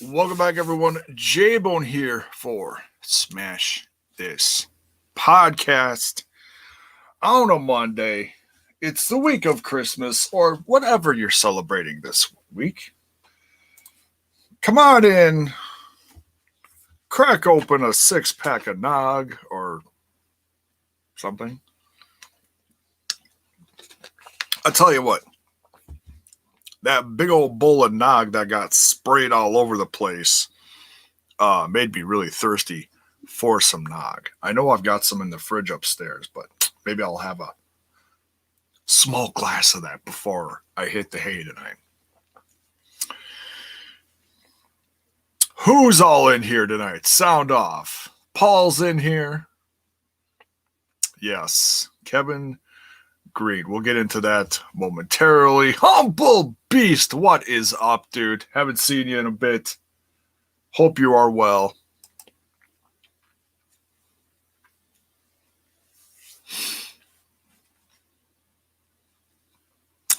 Welcome back, everyone. J-Bone here for Smash This Podcast on a Monday. It's the week of Christmas or whatever you're celebrating this week. Come on in, crack open a 6-pack of nog or something. I'll tell you what. That big old bowl of nog that got sprayed all over the place made me really thirsty for some nog. I know I've got some in the fridge upstairs, but maybe I'll have a small glass of that before I hit the hay tonight. Who's all in here tonight? Sound off. Paul's in here. Yes, Kevin Greene. We'll get into that momentarily. Humble Beast, what is up, dude? Haven't seen you in a bit. Hope you are well.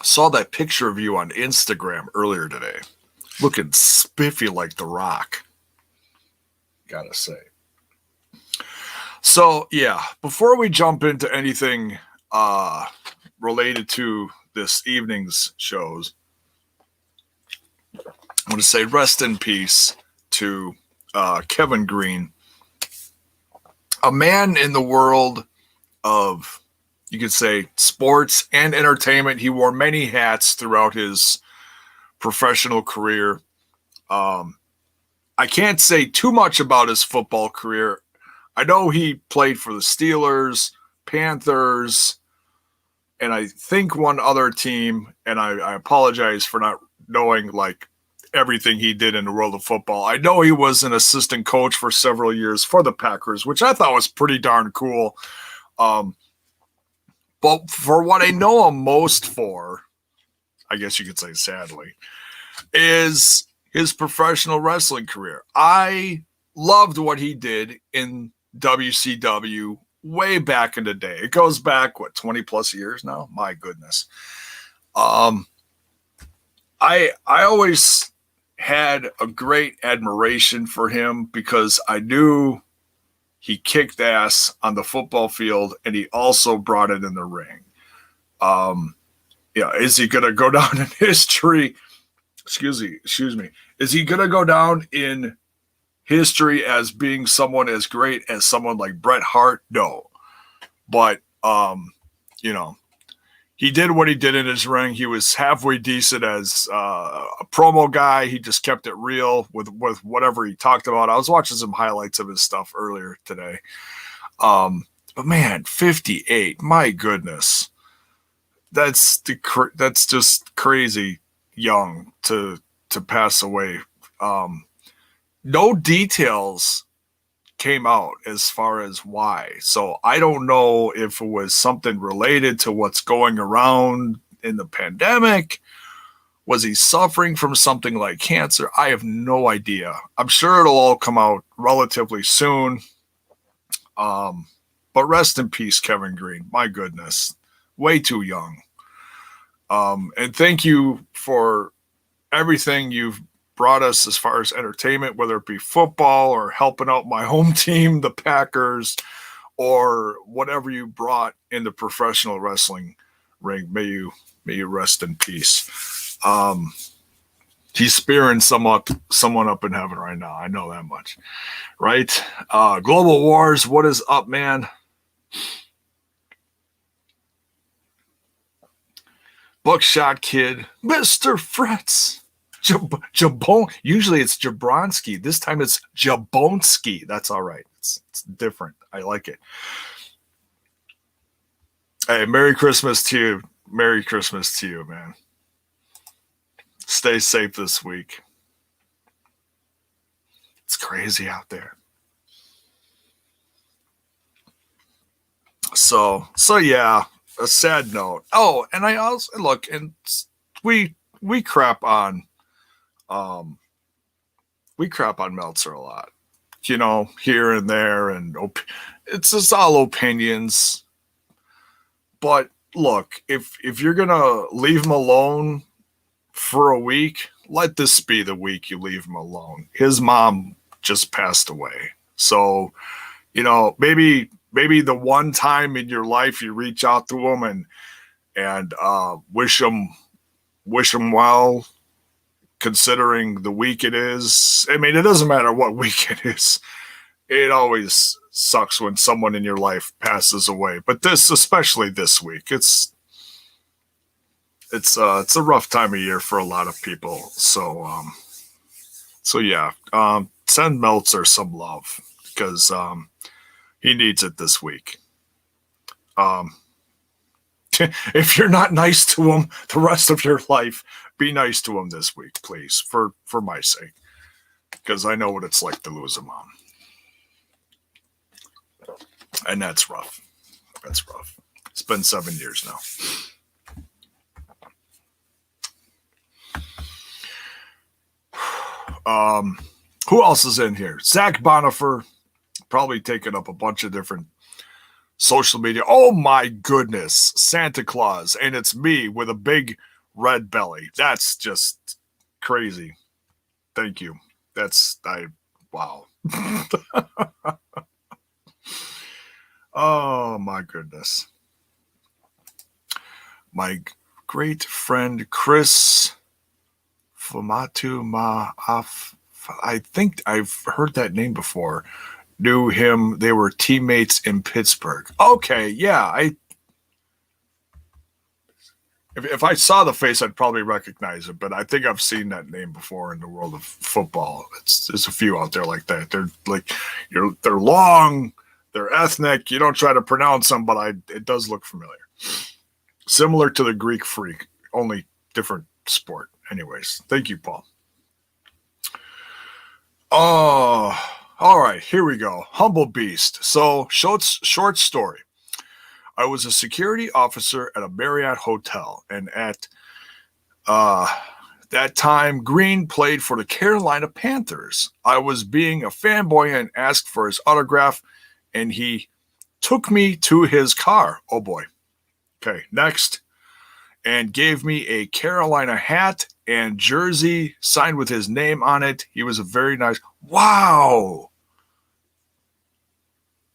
Saw that picture of you on Instagram earlier today. Looking spiffy like The Rock. Gotta say. So, yeah, before we jump into anything related to this evening's shows, I want to say rest in peace to Kevin Greene, a man in the world of, you could say, sports and entertainment. He wore many hats throughout his professional career. I can't say too much about his football career. I know he played for the Steelers, Panthers, and I think one other team, and I apologize for not knowing like everything he did in the world of football. I know he was an assistant coach for several years for the Packers, which I thought was pretty darn cool. But for what I know him most for, I guess you could say sadly, is his professional wrestling career. I loved what he did in WCW way back in the day. It goes back, 20 plus years now? My goodness. I always had a great admiration for him because I knew he kicked ass on the football field and he also brought it in the ring. Is he going to go down in history? Excuse me. Is he going to go down in history as being someone as great as someone like Bret Hart? No. But, he did what he did in his ring. He was halfway decent as a promo guy. He just kept it real with whatever he talked about. I was watching some highlights of his stuff earlier today. But man, 58, my goodness. That's just crazy young to pass away. No details came out as far as why. So I don't know if it was something related to what's going around in the pandemic. Was he suffering from something like cancer? I have no idea. I'm sure it'll all come out relatively soon. But rest in peace, Kevin Greene. My goodness. Way too young. And thank you for everything you've brought us as far as entertainment, whether it be football or helping out my home team, the Packers, or whatever you brought in the professional wrestling ring. May you rest in peace. He's spearing someone up in heaven right now. I know that much, right? Global Wars, what is up, man? Buckshot Kid, Mr. Fretz. Jabon. Usually it's Jabronsky. This time it's Jabonsky. That's all right. It's different. I like it. Hey, Merry Christmas to you. Merry Christmas to you, man. Stay safe this week. It's crazy out there. So yeah, a sad note. Oh, and I also look, and we crap on Meltzer a lot, here and there, and it's just all opinions. But look, if you're gonna leave him alone for a week, let this be the week you leave him alone. His mom just passed away. So, you know, maybe the one time in your life you reach out to him and wish him well, considering the week it is. I mean, it doesn't matter what week it is. It always sucks when someone in your life passes away. But especially this week, it's a rough time of year for a lot of people. So yeah, send Meltzer some love because he needs it this week. If you're not nice to him the rest of your life, be nice to him this week, please, for my sake, because I know what it's like to lose a mom, and that's rough. That's rough. It's been 7 years now. Who else is in here? Zach Bonifer, probably taking up a bunch of different social media. Oh my goodness, Santa Claus, and it's me with a big red belly. That's just crazy. Thank you. Wow. Oh my goodness. My great friend Chris I think I've heard that name before. Knew him. They were teammates in Pittsburgh. Okay, yeah. If I saw the face, I'd probably recognize it, but I think I've seen that name before in the world of football. There's a few out there like that. They're like they're long, they're ethnic. You don't try to pronounce them, but it does look familiar. Similar to the Greek Freak, only different sport. Anyways, thank you, Paul. Oh, all right, here we go. Humble beast. So, short story. I was a security officer at a Marriott hotel, and at that time, Greene played for the Carolina Panthers. I was being a fanboy and asked for his autograph, and he took me to his car. Oh, boy. Okay, next. And gave me a Carolina hat and jersey signed with his name on it. He was a very nice. Wow.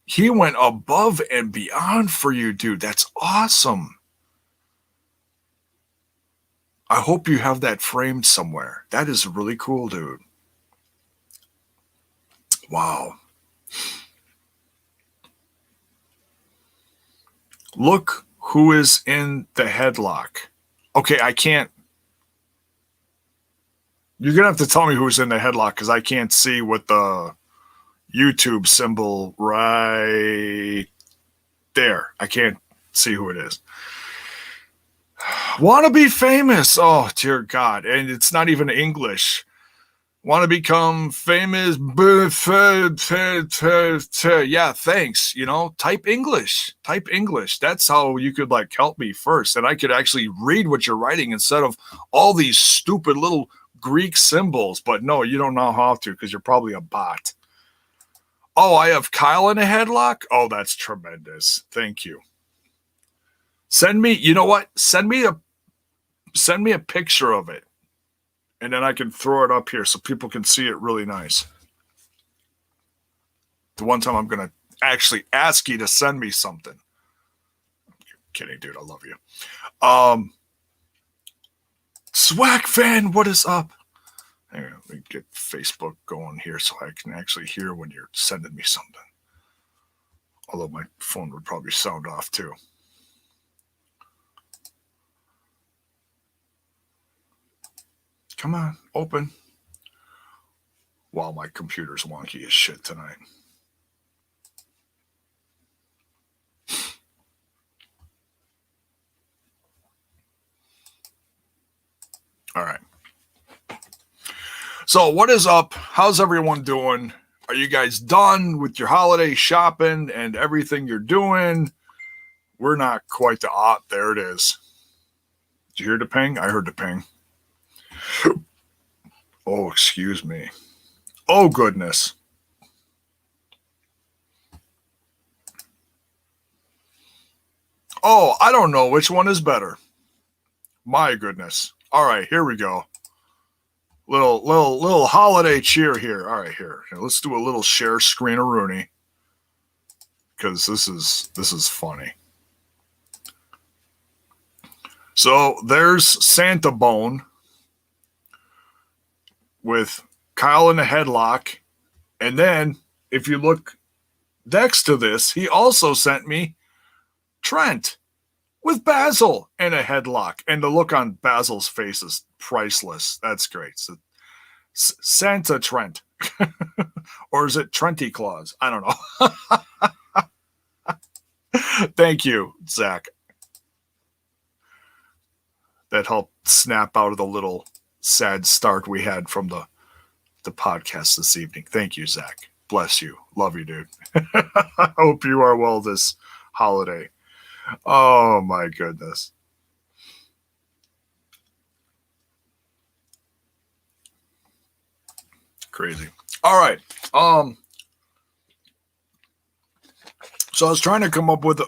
He went above and beyond for you, dude. That's awesome. I hope you have that framed somewhere. That is really cool, dude. Wow. Look who is in the headlock. Okay, I can't. You're going to have to tell me who's in the headlock because I can't see what the YouTube symbol right there. I can't see who it is. Want to be famous. Oh, dear God. And it's not even English. Want to become famous. Yeah, thanks. You know, type English. Type English. That's how you could help me first. And I could actually read what you're writing instead of all these stupid little Greek symbols. But no, you don't know how to because you're probably a bot. Oh, I have Kyle in a headlock? Oh, that's tremendous. Thank you. Send me, you know what? Send me a picture of it. And then I can throw it up here so people can see it really nice. The one time I'm going to actually ask you to send me something. You're kidding, dude. I love you. Swag fan, what is up? Hang on, let me get Facebook going here so I can actually hear when you're sending me something. Although my phone would probably sound off too. Come on, open. Wow, my computer's wonky as shit tonight. All right. So what is up? How's everyone doing? Are you guys done with your holiday shopping and everything you're doing? We're not quite the there it is. Did you hear the ping? I heard the ping. Oh, excuse me. Oh, goodness. Oh, I don't know which one is better. My goodness. All right, here we go. Little holiday cheer here. All right, here. Let's do a little share screen of Rooney, because this is funny. So there's Santa Bone with Kyle in a headlock, and then if you look next to this, he also sent me Trent with Basil in a headlock, and the look on Basil's face is priceless. That's great. So, Santa Trent. Or is it Trenty Claus? I don't know. Thank you, Zach. That helped snap out of the little sad start we had from the podcast this evening. Thank you, Zach. Bless you. Love you, dude. I hope you are well this holiday. Oh, my goodness. Crazy. All right. So I was trying to come up with a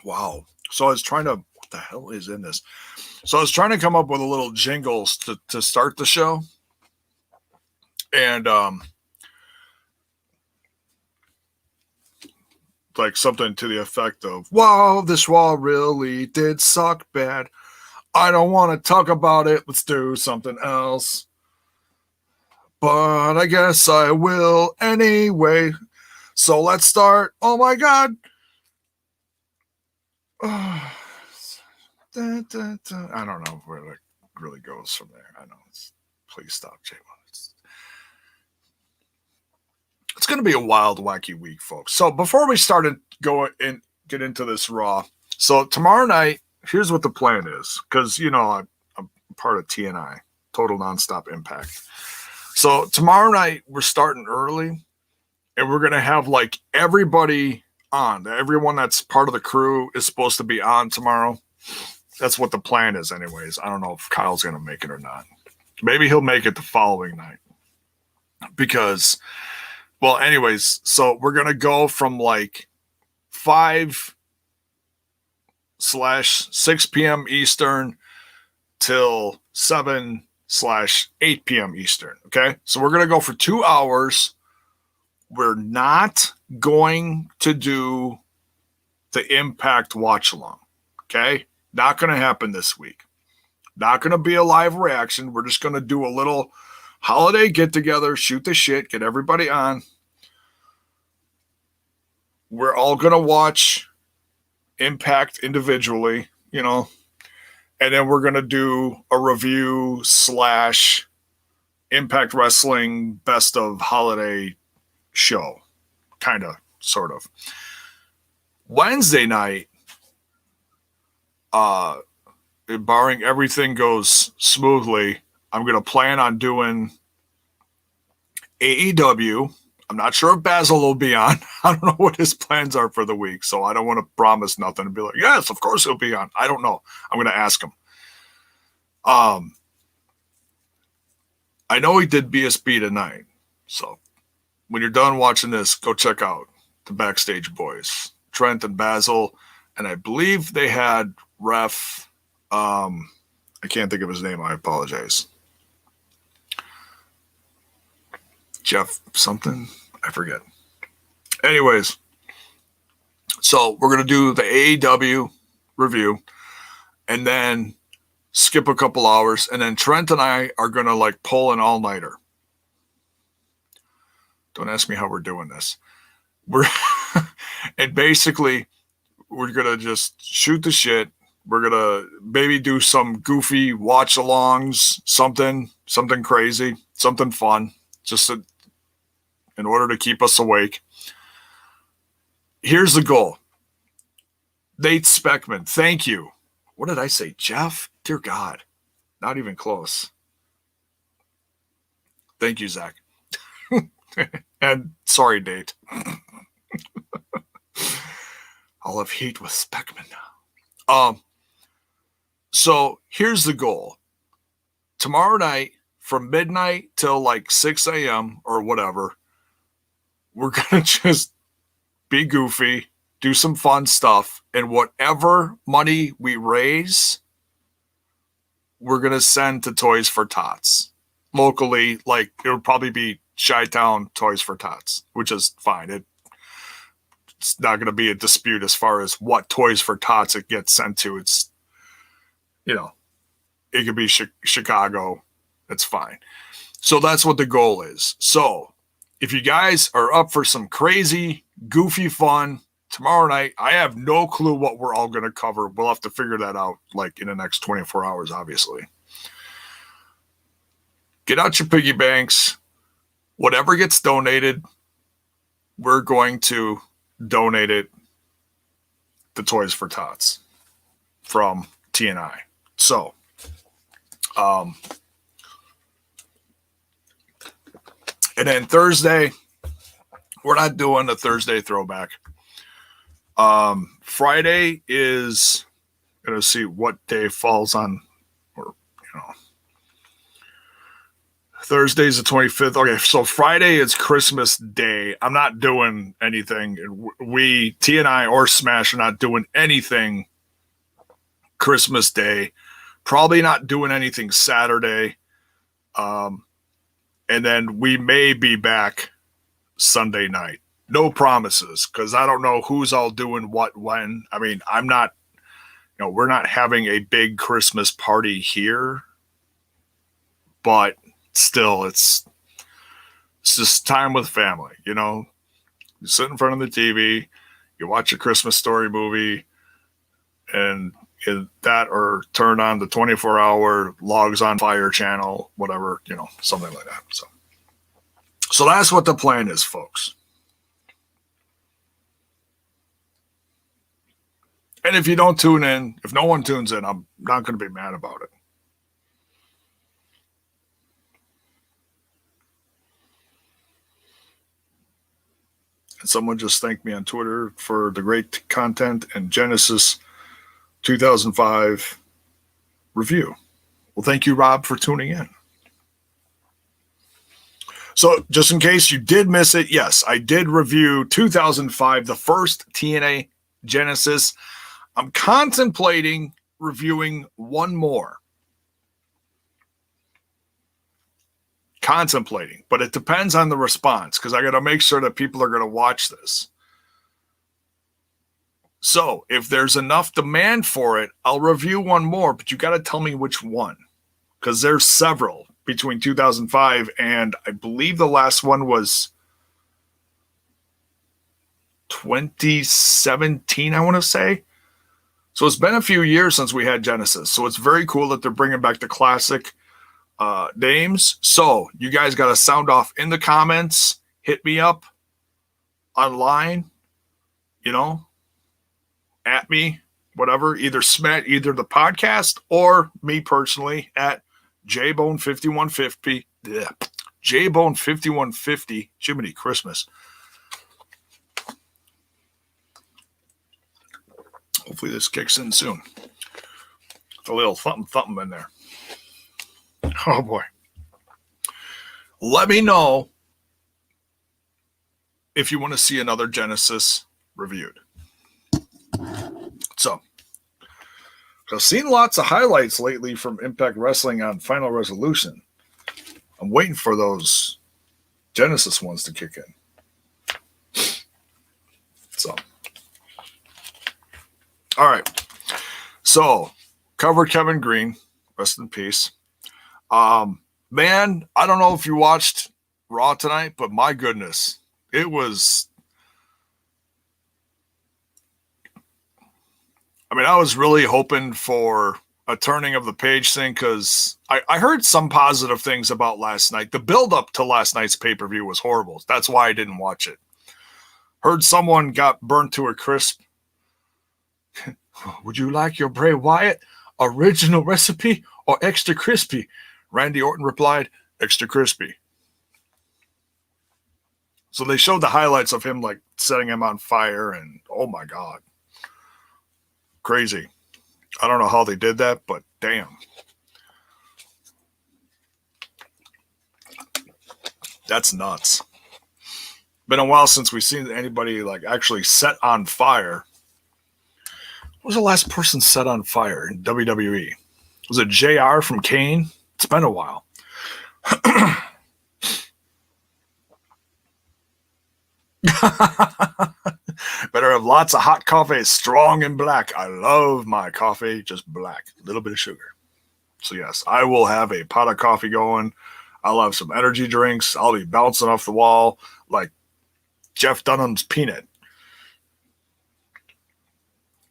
wow. So I was trying to, what the hell is in this? So I was trying to come up with a little jingles to start the show. And like something to the effect of, wow, this Raw really did suck bad. I don't want to talk about it. Let's do something else. But I guess I will anyway. So let's start. Oh my God. I don't know where it really goes from there. I know. Please stop, J1. It's going to be a wild, wacky week, folks. So before we started get into this Raw, so tomorrow night, here's what the plan is. Because, you know, I'm part of TNI, Total Nonstop Impact. So tomorrow night, we're starting early. And we're going to have, like, everybody on. Everyone that's part of the crew is supposed to be on tomorrow. That's what the plan is anyways. I don't know if Kyle's going to make it or not. Maybe he'll make it the following night. Because, well, anyways, so we're going to go from, like, 5/6 p.m. Eastern till 7/8 p.m. Eastern, okay? So we're going to go for 2 hours. We're not going to do the Impact watch-along, okay? Not going to happen this week. Not going to be a live reaction. We're just going to do a little holiday get-together, shoot the shit, get everybody on. We're all going to watch Impact individually, you know, and then we're going to do a review / Impact Wrestling best of holiday show, kind of, sort of. Wednesday night, barring everything goes smoothly, I'm going to plan on doing AEW. I'm not sure if Basil will be on. I don't know what his plans are for the week, so I don't want to promise nothing and be like, yes, of course he'll be on. I don't know. I'm going to ask him. I know he did BSB tonight, so when you're done watching this, go check out the Backstage Boys, Trent and Basil, and I believe they had ref. I can't think of his name. I apologize. Jeff something? I forget. Anyways, so we're going to do the AEW review and then skip a couple hours, and then Trent and I are going to like pull an all-nighter. Don't ask me how we're doing this. And basically we're going to just shoot the shit. We're going to maybe do some goofy watch-alongs, something crazy, something fun, just in order to keep us awake. Here's the goal. Nate Speckman, thank you. What did I say? Jeff? Dear God. Not even close. Thank you, Zach. And sorry, Nate. I'll have heat with Speckman now. So here's the goal. Tomorrow night, from midnight till like 6 a.m. or whatever, we're going to just be goofy, do some fun stuff, and whatever money we raise, we're going to send to Toys for Tots. locally, like it would probably be Chi-Town Toys for Tots, which is fine. It's not going to be a dispute as far as what Toys for Tots it gets sent to. It's, you know, it could be Chicago. It's fine. So that's what the goal is. So if you guys are up for some crazy, goofy fun tomorrow night, I have no clue what we're all going to cover. We'll have to figure that out like in the next 24 hours, obviously. Get out your piggy banks. Whatever gets donated, we're going to donate it to Toys for Tots from TNI. So, and then Thursday, we're not doing a Thursday throwback. Friday is, gonna see what day falls on, or Thursday's the 25th. Okay, so Friday is Christmas Day. I'm not doing anything. We, TNI or Smash, are not doing anything Christmas Day. Probably not doing anything Saturday. And then we may be back Sunday night. No promises, because I don't know who's all doing what when. I mean, I'm not, we're not having a big Christmas party here, but still, it's just time with family, You sit in front of the TV, you watch a Christmas Story movie, and that, or turn on the 24-hour Logs on Fire channel, whatever, something like that. So that's what the plan is, folks. And if you don't tune in, if no one tunes in, I'm not going to be mad about it. And someone just thanked me on Twitter for the great content and Genesis 2005 review. Well, thank you, Rob, for tuning in. So just in case you did miss it, yes, I did review 2005, the first TNA Genesis. I'm contemplating reviewing one more. Contemplating, but it depends on the response, because I got to make sure that people are going to watch this. So if there's enough demand for it, I'll review one more, but you got to tell me which one, because there's several between 2005 and I believe the last one was 2017, I want to say. So it's been a few years since we had Genesis. So it's very cool that they're bringing back the classic names. So you guys got to sound off in the comments. Hit me up online, at me, whatever, either the podcast or me personally at JBone5150. Yeah, JBone5150. Jiminy Christmas. Hopefully this kicks in soon. A little thumping in there. Oh boy. Let me know if you want to see another Genesis reviewed. So, I've seen lots of highlights lately from Impact Wrestling on Final Resolution. I'm waiting for those Genesis ones to kick in. So, all right. So, covered Kevin Greene. Rest in peace. Man, I don't know if you watched Raw tonight, but my goodness, it was. I mean, I was really hoping for a turning of the page thing, because I heard some positive things about last night. The build-up to last night's pay-per-view was horrible. That's why I didn't watch it. Heard someone got burnt to a crisp. Would you like your Bray Wyatt original recipe or extra crispy? Randy Orton replied, extra crispy. So they showed the highlights of him, like, setting him on fire, and oh my God. Crazy. I don't know how they did that, but damn. That's nuts. Been a while since we've seen anybody, like, actually set on fire. What was the last person set on fire in WWE? Was it JR from Kane? It's been a while. Better have lots of hot coffee, strong and black. I love my coffee just black, a little bit of sugar. So yes, I will have a pot of coffee going. I'll have some energy drinks. I'll be bouncing off the wall like Jeff Dunham's Peanut.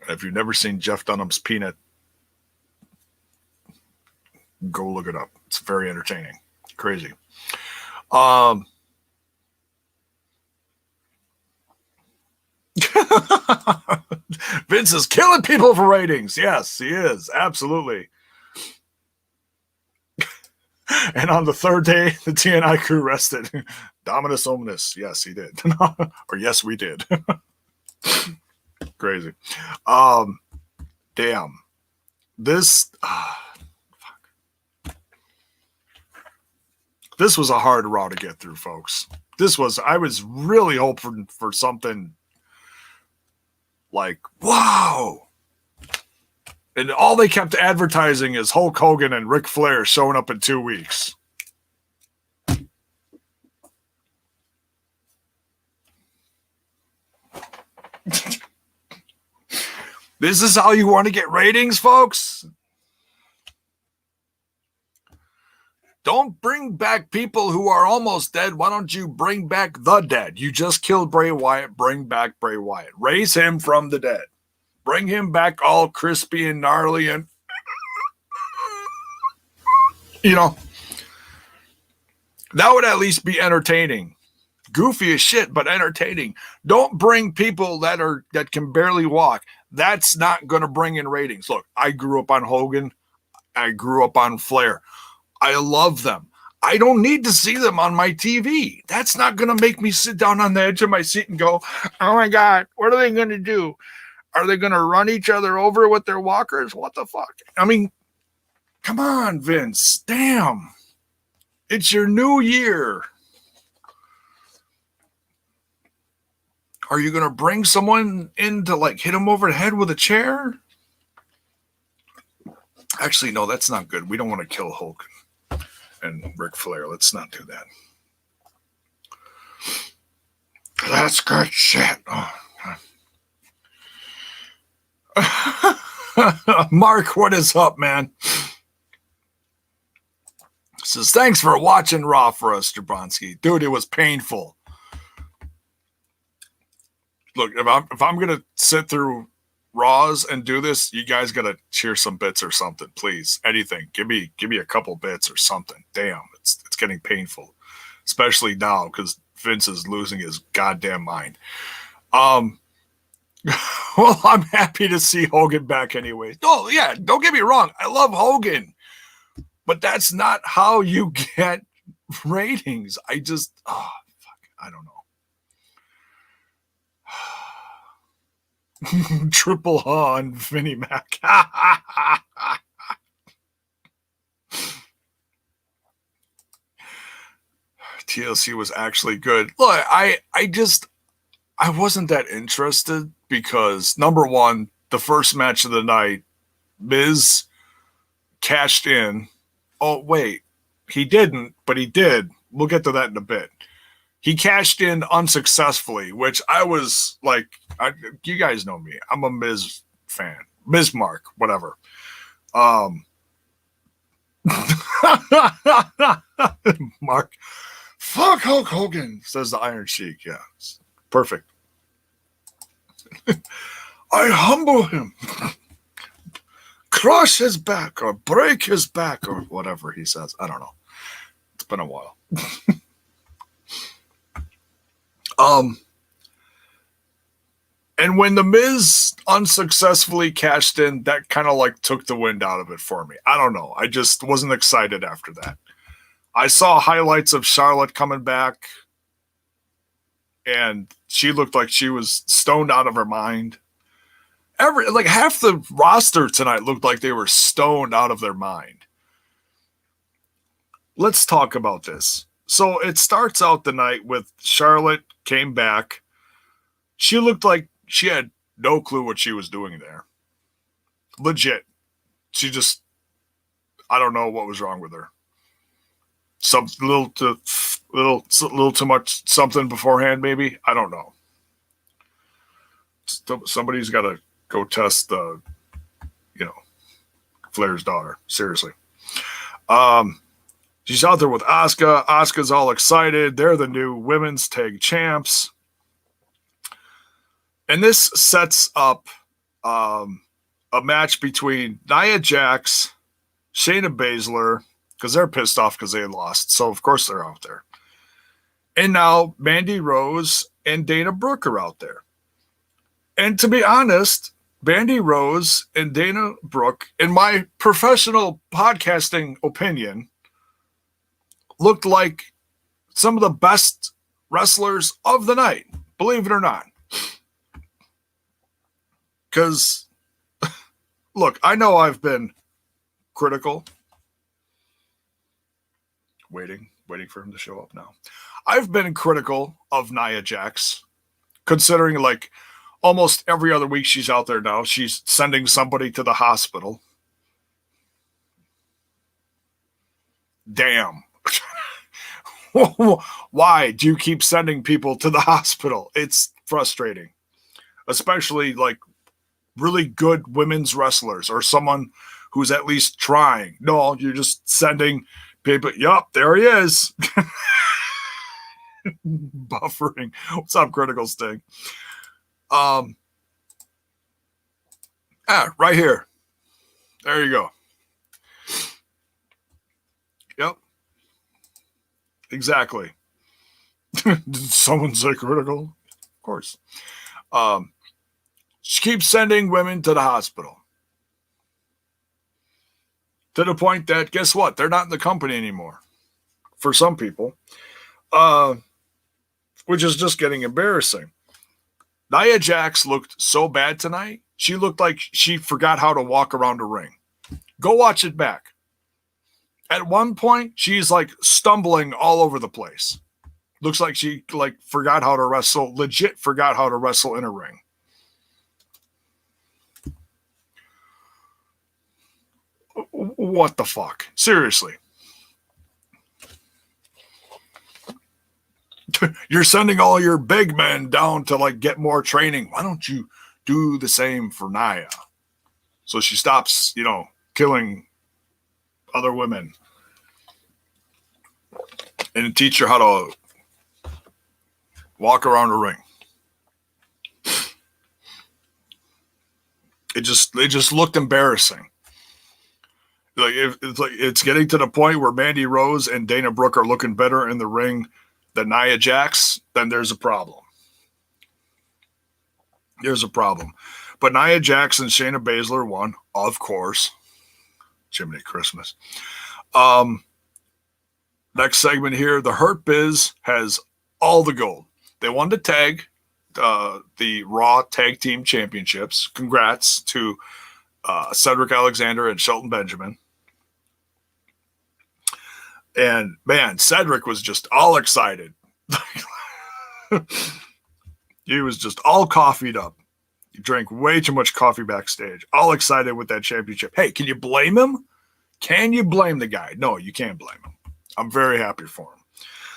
If you've never seen Jeff Dunham's Peanut, go look it up. It's very entertaining. Crazy. Vince is killing people for ratings. Yes, he is. Absolutely. And on the third day, the TNI crew rested. Dominus Omnis. Yes, he did. Or yes, we did. Crazy. Damn. This fuck. This was a hard Raw to get through, folks. I was really hoping for something like, wow. And all they kept advertising is Hulk Hogan and Ric Flair showing up in 2 weeks. This is how you want to get ratings, folks? Don't bring back people who are almost dead. Why don't you bring back the dead? You just killed Bray Wyatt. Bring back Bray Wyatt. Raise him from the dead. Bring him back all crispy and gnarly and, you know, that would at least be entertaining. Goofy as shit, but entertaining. Don't bring people that can barely walk. That's not going to bring in ratings. Look, I grew up on Hogan. I grew up on Flair. I love them. I don't need to see them on my TV. That's not going to make me sit down on the edge of my seat and go, oh my God, what are they going to do? Are they going to run each other over with their walkers? What the fuck? I mean, come on, Vince. Damn. It's your new year. Are you going to bring someone in to like hit him over the head with a chair? Actually, no, that's not good. We don't want to kill Hulk and Ric Flair. Let's not do that. That's good shit. Oh, Mark, what is up, man? Says, thanks for watching Raw for us, Jablonski. Dude, it was painful. Look, if I'm going to sit through Raws and do this, you guys got to cheer some bits or something, please. Anything. Give me a couple bits or something. Damn, it's getting painful, especially now because Vince is losing his goddamn mind. Well, I'm happy to see Hogan back anyway. Oh, yeah, don't get me wrong. I love Hogan. But that's not how you get ratings. I just, fuck, I don't know. Triple on Vinnie Mac. TLC was actually good. Look, I wasn't that interested because, number one, the first match of the night, Miz cashed in. Oh, wait, he didn't, but he did. We'll get to that in a bit. He cashed in unsuccessfully, which I was like, you guys know me. I'm a Miz fan. Miz Mark, whatever. Mark, fuck Hulk Hogan, says the Iron Sheik. Yeah, perfect. I humble him. Crush his back or break his back or whatever he says. I don't know. It's been a while. And when the Miz unsuccessfully cashed in, that kind of like took the wind out of it for me. I don't know. I just wasn't excited after that. I saw highlights of Charlotte coming back, and she looked like she was stoned out of her mind. Half the roster tonight looked like they were stoned out of their mind. Let's talk about this. So it starts out the night with Charlotte came back. She looked like she had no clue what she was doing there. Legit. She just, I don't know what was wrong with her. Some little too much something beforehand, maybe. I don't know. Somebody's got to go test Flair's daughter. Seriously. She's out there with Asuka. Asuka's all excited. They're the new women's tag champs. And this sets up a match between Nia Jax, Shayna Baszler, because they're pissed off because they lost. So, of course, they're out there. And now Mandy Rose and Dana Brooke are out there. And to be honest, Mandy Rose and Dana Brooke, in my professional podcasting opinion, looked like some of the best wrestlers of the night, believe it or not. Because, look, I know I've been critical. Waiting for him to show up now. I've been critical of Nia Jax, considering like almost every other week she's out there now. She's sending somebody to the hospital. Damn. Why do you keep sending people to the hospital? It's frustrating. Especially like really good women's wrestlers or someone who's at least trying. No, you're just sending people. Yup, there he is. Buffering. What's up, Critical Sting? Right here. There you go. Yep. Exactly. Did someone say critical? Of course. She keeps sending women to the hospital. To the point that, guess what? They're not in the company anymore. For some people. Which is just getting embarrassing. Nia Jax looked so bad tonight. She looked like she forgot how to walk around a ring. Go watch it back. At one point, she's like stumbling all over the place. Looks like she forgot how to wrestle, legit forgot how to wrestle in a ring. What the fuck? Seriously. You're sending all your big men down to get more training. Why don't you do the same for Nia? So she stops, killing other women. And teach her how to walk around a ring. It just looked embarrassing. It's getting to the point where Mandy Rose and Dana Brooke are looking better in the ring than Nia Jax, then there's a problem. There's a problem. But Nia Jax and Shayna Baszler won, of course. Jiminy Christmas. Next segment here, the Hurt Biz has all the gold. They won the tag, the Raw Tag Team Championships. Congrats to Cedric Alexander and Shelton Benjamin. And man, Cedric was just all excited. He was just all coffeeed up. He drank way too much coffee backstage. All excited with that championship. Hey, can you blame him? Can you blame the guy? No, you can't blame him. I'm very happy for him.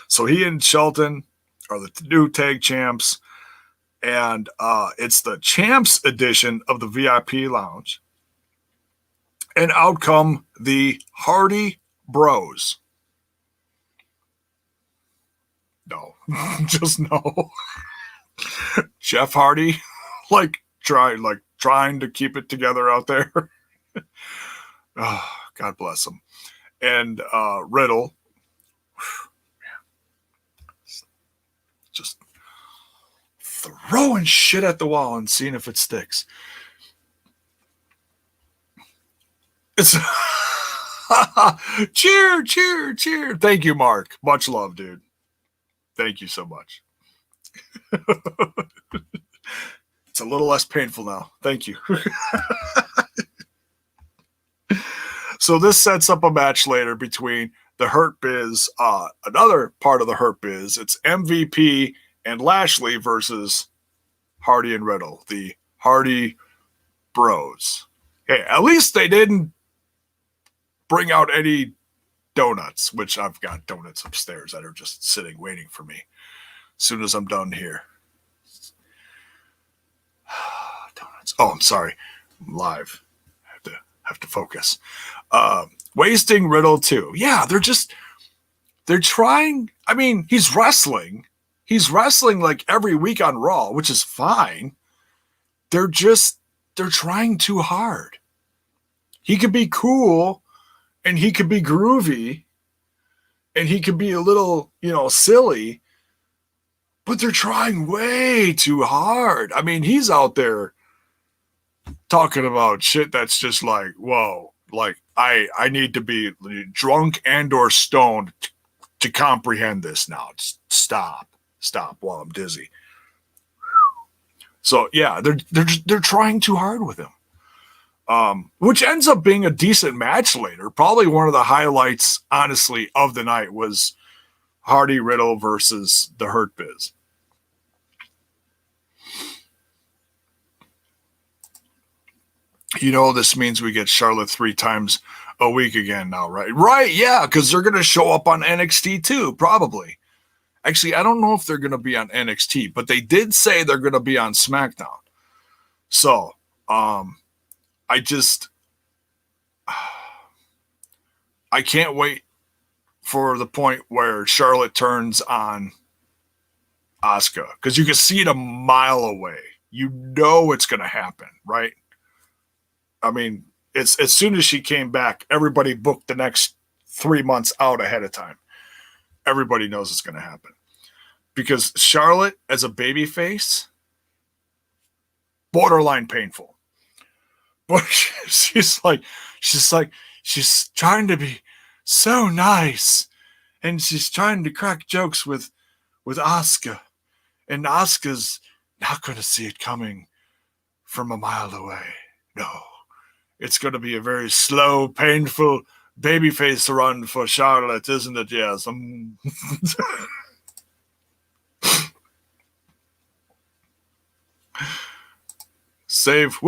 So he and Shelton are the new tag champs. And it's the champs edition of the VIP lounge. And out come the Hardy Bros. No, just no. Jeff Hardy, trying to keep it together out there. Oh, God bless him. And Riddle, just throwing shit at the wall and seeing if it sticks. It's cheer, cheer, cheer. Thank you, Mark. Much love, dude. Thank you so much. It's a little less painful now. Thank you. So this sets up a match later between the Hurt Biz, another part of the Hurt Biz. It's MVP and Lashley versus Hardy and Riddle, the Hardy Bros. Hey, at least they didn't bring out any donuts, which I've got donuts upstairs that are just sitting waiting for me as soon as I'm done here. Donuts. Oh, I'm sorry. I'm live. Have to focus. Wasting Riddle too. Yeah, they're trying. I mean, he's wrestling. He's wrestling like every week on Raw, which is fine. They're trying too hard. He could be cool and he could be groovy and he could be a little, silly, but they're trying way too hard. I mean, he's out there talking about shit that's just like, whoa, like I need to be drunk and or stoned to comprehend this now. Just stop while I'm dizzy. So yeah, they're trying too hard with him. Which ends up being a decent match later. Probably one of the highlights, honestly, of the night was Hardy Riddle versus the Hurt Biz. This means we get Charlotte 3 times a week again now, right? Right, yeah, because they're going to show up on NXT too, probably. Actually, I don't know if they're going to be on NXT, but they did say they're going to be on SmackDown. So, I can't wait for the point where Charlotte turns on Asuka, because you can see it a mile away. You know it's going to happen, right? I mean, it's as soon as she came back, everybody booked the next 3 months out ahead of time. Everybody knows it's going to happen. Because Charlotte, as a babyface, borderline painful. But she's trying to be so nice. And she's trying to crack jokes with Asuka. And Asuka's not going to see it coming from a mile away. No. It's going to be a very slow, painful babyface run for Charlotte, isn't it? Yes. Save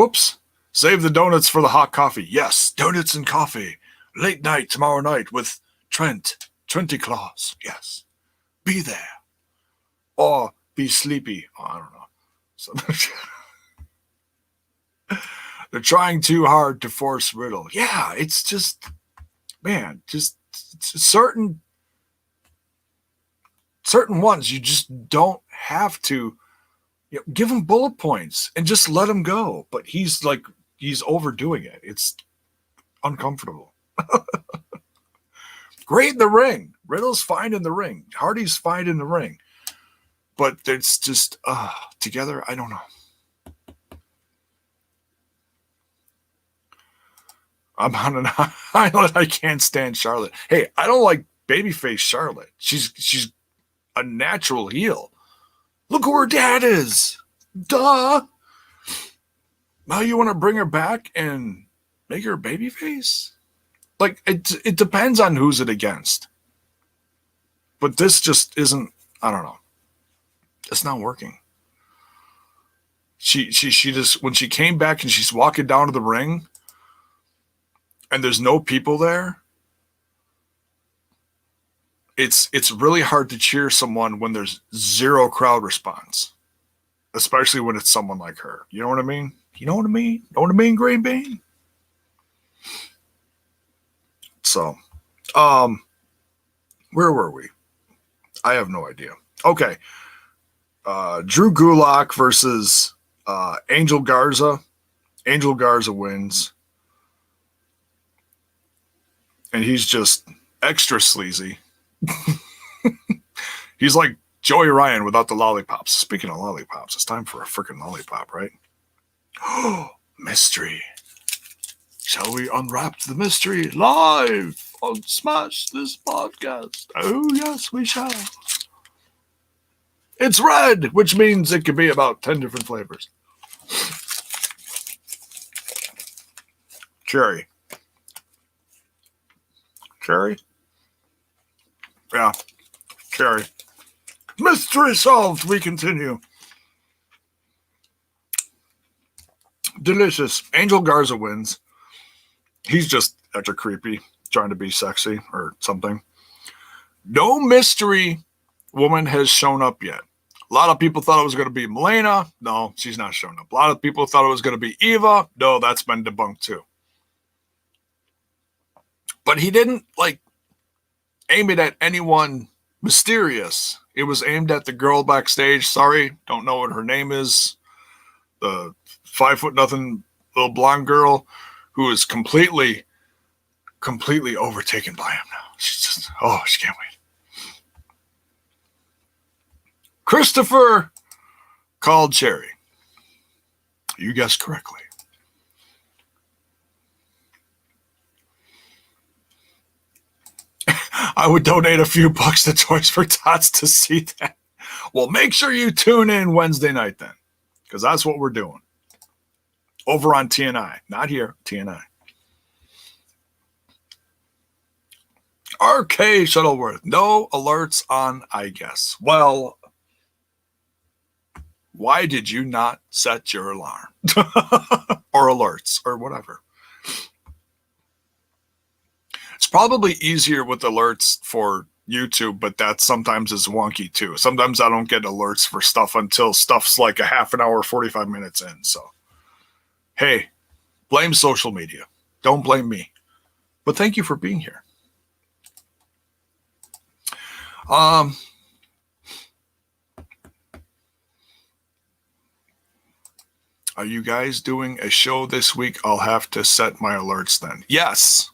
the donuts for the hot coffee. Yes, donuts and coffee. Late night tomorrow night with Trenty Claus. Yes. Be there. Or be sleepy. Oh, I don't know. So they're trying too hard to force Riddle. Yeah, it's just, man, just certain ones you just don't have to give him bullet points and just let him go. But he's overdoing it. It's uncomfortable. Great in the ring. Riddle's fine in the ring. Hardy's fine in the ring. But it's just, together, I don't know. I'm on an island. I can't stand Charlotte. Hey, I don't like babyface Charlotte. She's a natural heel. Look who her dad is. Duh. Now you want to bring her back and make her a babyface? Like, it depends on who's it against. But this just isn't, I don't know. It's not working. She just, when she came back and she's walking down to the ring and there's no people there, it's really hard to cheer someone when there's zero crowd response, especially when it's someone like her. You know what I mean? You know what I mean? Know what I mean, Green Bean? So, where were we? I have no idea. Okay. Drew Gulak versus Angel Garza. Angel Garza wins. And he's just extra sleazy. He's like Joey Ryan without the lollipops. Speaking of lollipops, it's time for a freaking lollipop, right? Oh, mystery. Shall we unwrap the mystery live on Smash This Podcast? Oh, yes, we shall. It's red, which means it could be about 10 different flavors. Cherry. Cherry? Yeah, cherry. Mystery solved. We continue. Delicious. Angel Garza wins. He's just extra creepy. trying to be sexy or something. No mystery woman has shown up yet. A lot of people thought it was going to be Melena. No, she's not shown up. A lot of people thought it was going to be Eva. No, that's been debunked too. But he didn't aim it at anyone mysterious. It was aimed at the girl backstage. Sorry, don't know what her name is. The 5'0" little blonde girl who is completely overtaken by him now. She's just, she can't wait. Christopher called Cherry. You guessed correctly. I would donate a few bucks to Toys for Tots to see that. Well, make sure you tune in Wednesday night then, because that's what we're doing. Over on TNI. Not here, TNI. RK Shuttleworth. No alerts on, I guess. Well, why did you not set your alarm? Or alerts, or whatever. It's probably easier with alerts for YouTube, but that sometimes is wonky too. Sometimes I don't get alerts for stuff until stuff's like a half an hour, 45 minutes in. So, hey, blame social media. Don't blame me. But thank you for being here. Are you guys doing a show this week? I'll have to set my alerts then. Yes.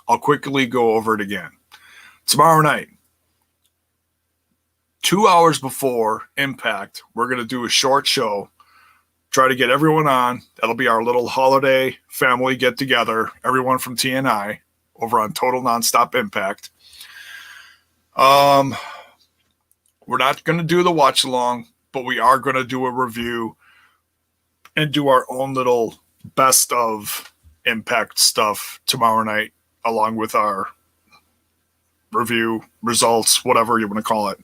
I'll quickly go over it again. Tomorrow night, 2 hours before Impact, we're going to do a short show. Try to get everyone on. That'll be our little holiday family get together. Everyone from TNI over on Total Nonstop Impact. We're not going to do the watch along, but we are going to do a review and do our own little best of Impact stuff tomorrow night, along with our review results, whatever you want to call it.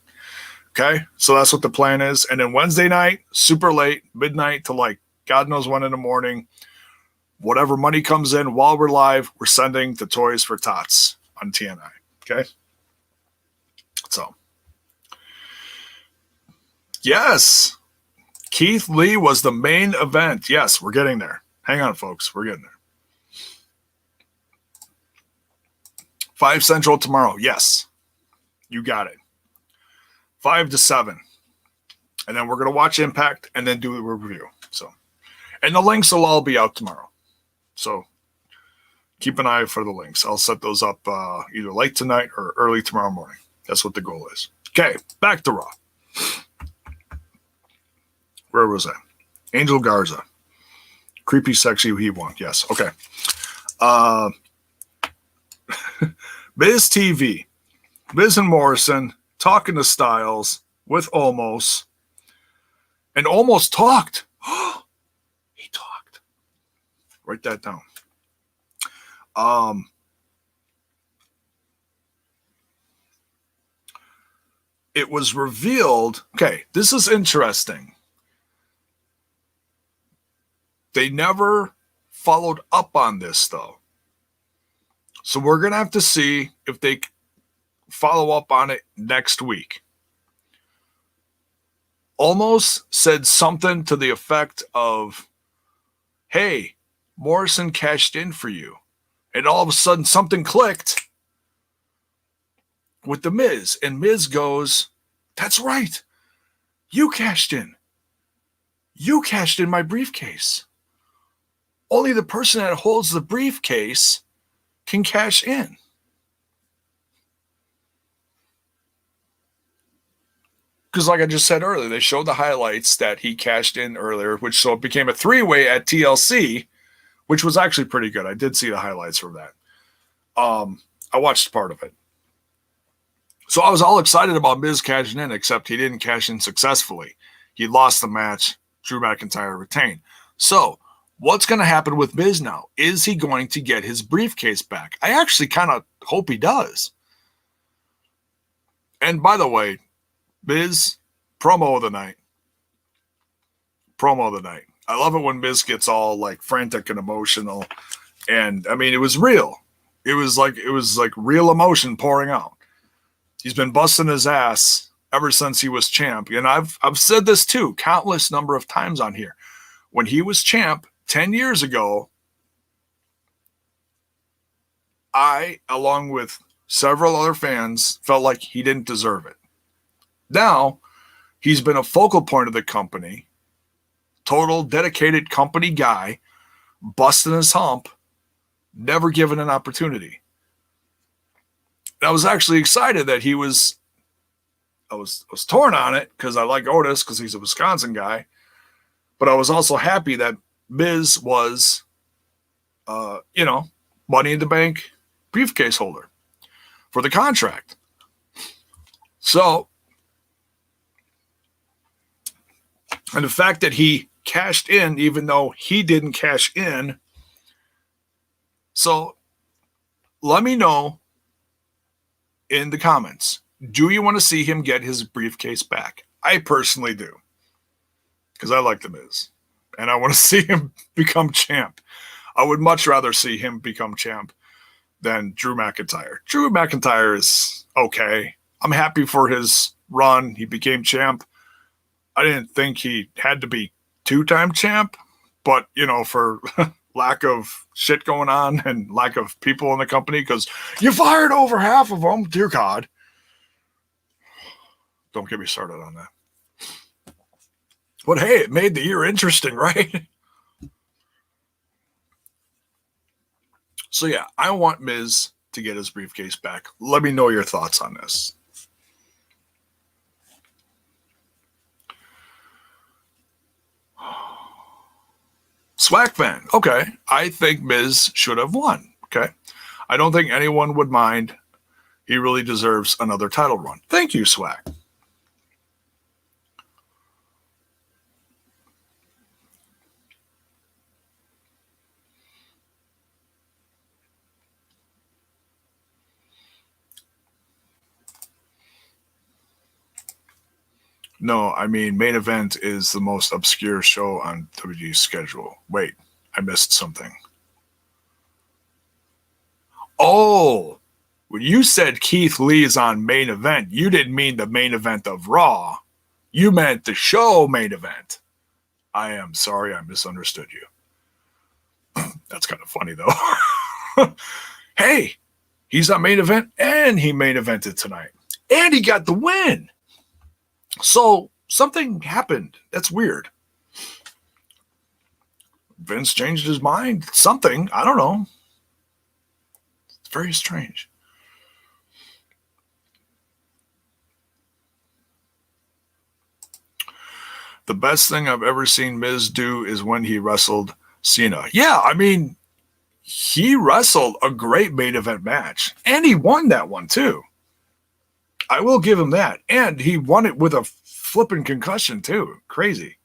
Okay, so that's what the plan is. And then Wednesday night, super late, midnight to God knows when in the morning, whatever money comes in while we're live, we're sending to Toys for Tots on TNI. Okay, so yes, Keith Lee was the main event. Yes, we're getting there. Hang on, folks, we're getting there. 5 Central tomorrow. Yes, you got it. 5 to 7. And then we're going to watch Impact and then do a review. So, and the links will all be out tomorrow. So keep an eye for the links. I'll set those up either late tonight or early tomorrow morning. That's what the goal is. Okay, back to Raw. Where was I? Angel Garza. Creepy, sexy, he won. Yes, okay. Biz TV. Biz and Morrison talking to Styles with Omos. And Omos talked. He talked. Write that down. It was revealed. Okay, this is interesting. They never followed up on this, though. So we're going to have to see if they follow up on it next week. Omos said something to the effect of, hey, Morrison cashed in for you. And all of a sudden something clicked with the Miz. And Miz goes, that's right. You cashed in. You cashed in my briefcase. Only the person that holds the briefcase can cash in. Because like I just said earlier, they showed the highlights that he cashed in earlier, which so it became a 3-way at TLC, which was actually pretty good. I did see the highlights from that. I watched part of it. So I was all excited about Miz cashing in, except he didn't cash in successfully. He lost the match. Drew McIntyre retained. So what's going to happen with Miz now? Is he going to get his briefcase back? I actually kind of hope he does. And by the way, Miz, promo of the night. Promo of the night. I love it when Miz gets all like frantic and emotional. And I mean, it was real. It was like real emotion pouring out. He's been busting his ass ever since he was champ. And I've said this too, countless number of times on here. When he was champ 10 years ago, I, along with several other fans, felt like he didn't deserve it. Now, he's been a focal point of the company, total dedicated company guy, busting his hump, never given an opportunity. And I was actually excited that he was, I was torn on it because I like Otis because he's a Wisconsin guy, but I was also happy that Miz was, Money in the Bank briefcase holder for the contract. So, and the fact that he cashed in, even though he didn't cash in. So, let me know in the comments. Do you want to see him get his briefcase back? I personally do. Because I like The Miz. And I want to see him become champ. I would much rather see him become champ than Drew McIntyre. Drew McIntyre is okay. I'm happy for his run. He became champ. I didn't think he had to be two-time champ, but, for lack of shit going on and lack of people in the company, because you fired over half of them, dear God. Don't get me started on that. But hey, it made the year interesting, right? So yeah, I want Miz to get his briefcase back. Let me know your thoughts on this. Swag fan. Okay. I think Miz should have won. Okay. I don't think anyone would mind. He really deserves another title run. Thank you, Swag. No, I mean, Main Event is the most obscure show on WWE's schedule. Wait, I missed something. Oh, when you said Keith Lee is on Main Event, you didn't mean the main event of Raw. You meant the show Main Event. I am sorry, I misunderstood you. That's kind of funny, though. Hey, he's on Main Event, and he main evented tonight. And he got the win. So something happened. That's weird. Vince changed his mind. Something. I don't know. It's very strange. The best thing I've ever seen Miz do is when he wrestled Cena. Yeah, I mean, he wrestled a great main event match. And he won that one, too. I will give him that. And he won it with a flipping concussion, too. Crazy.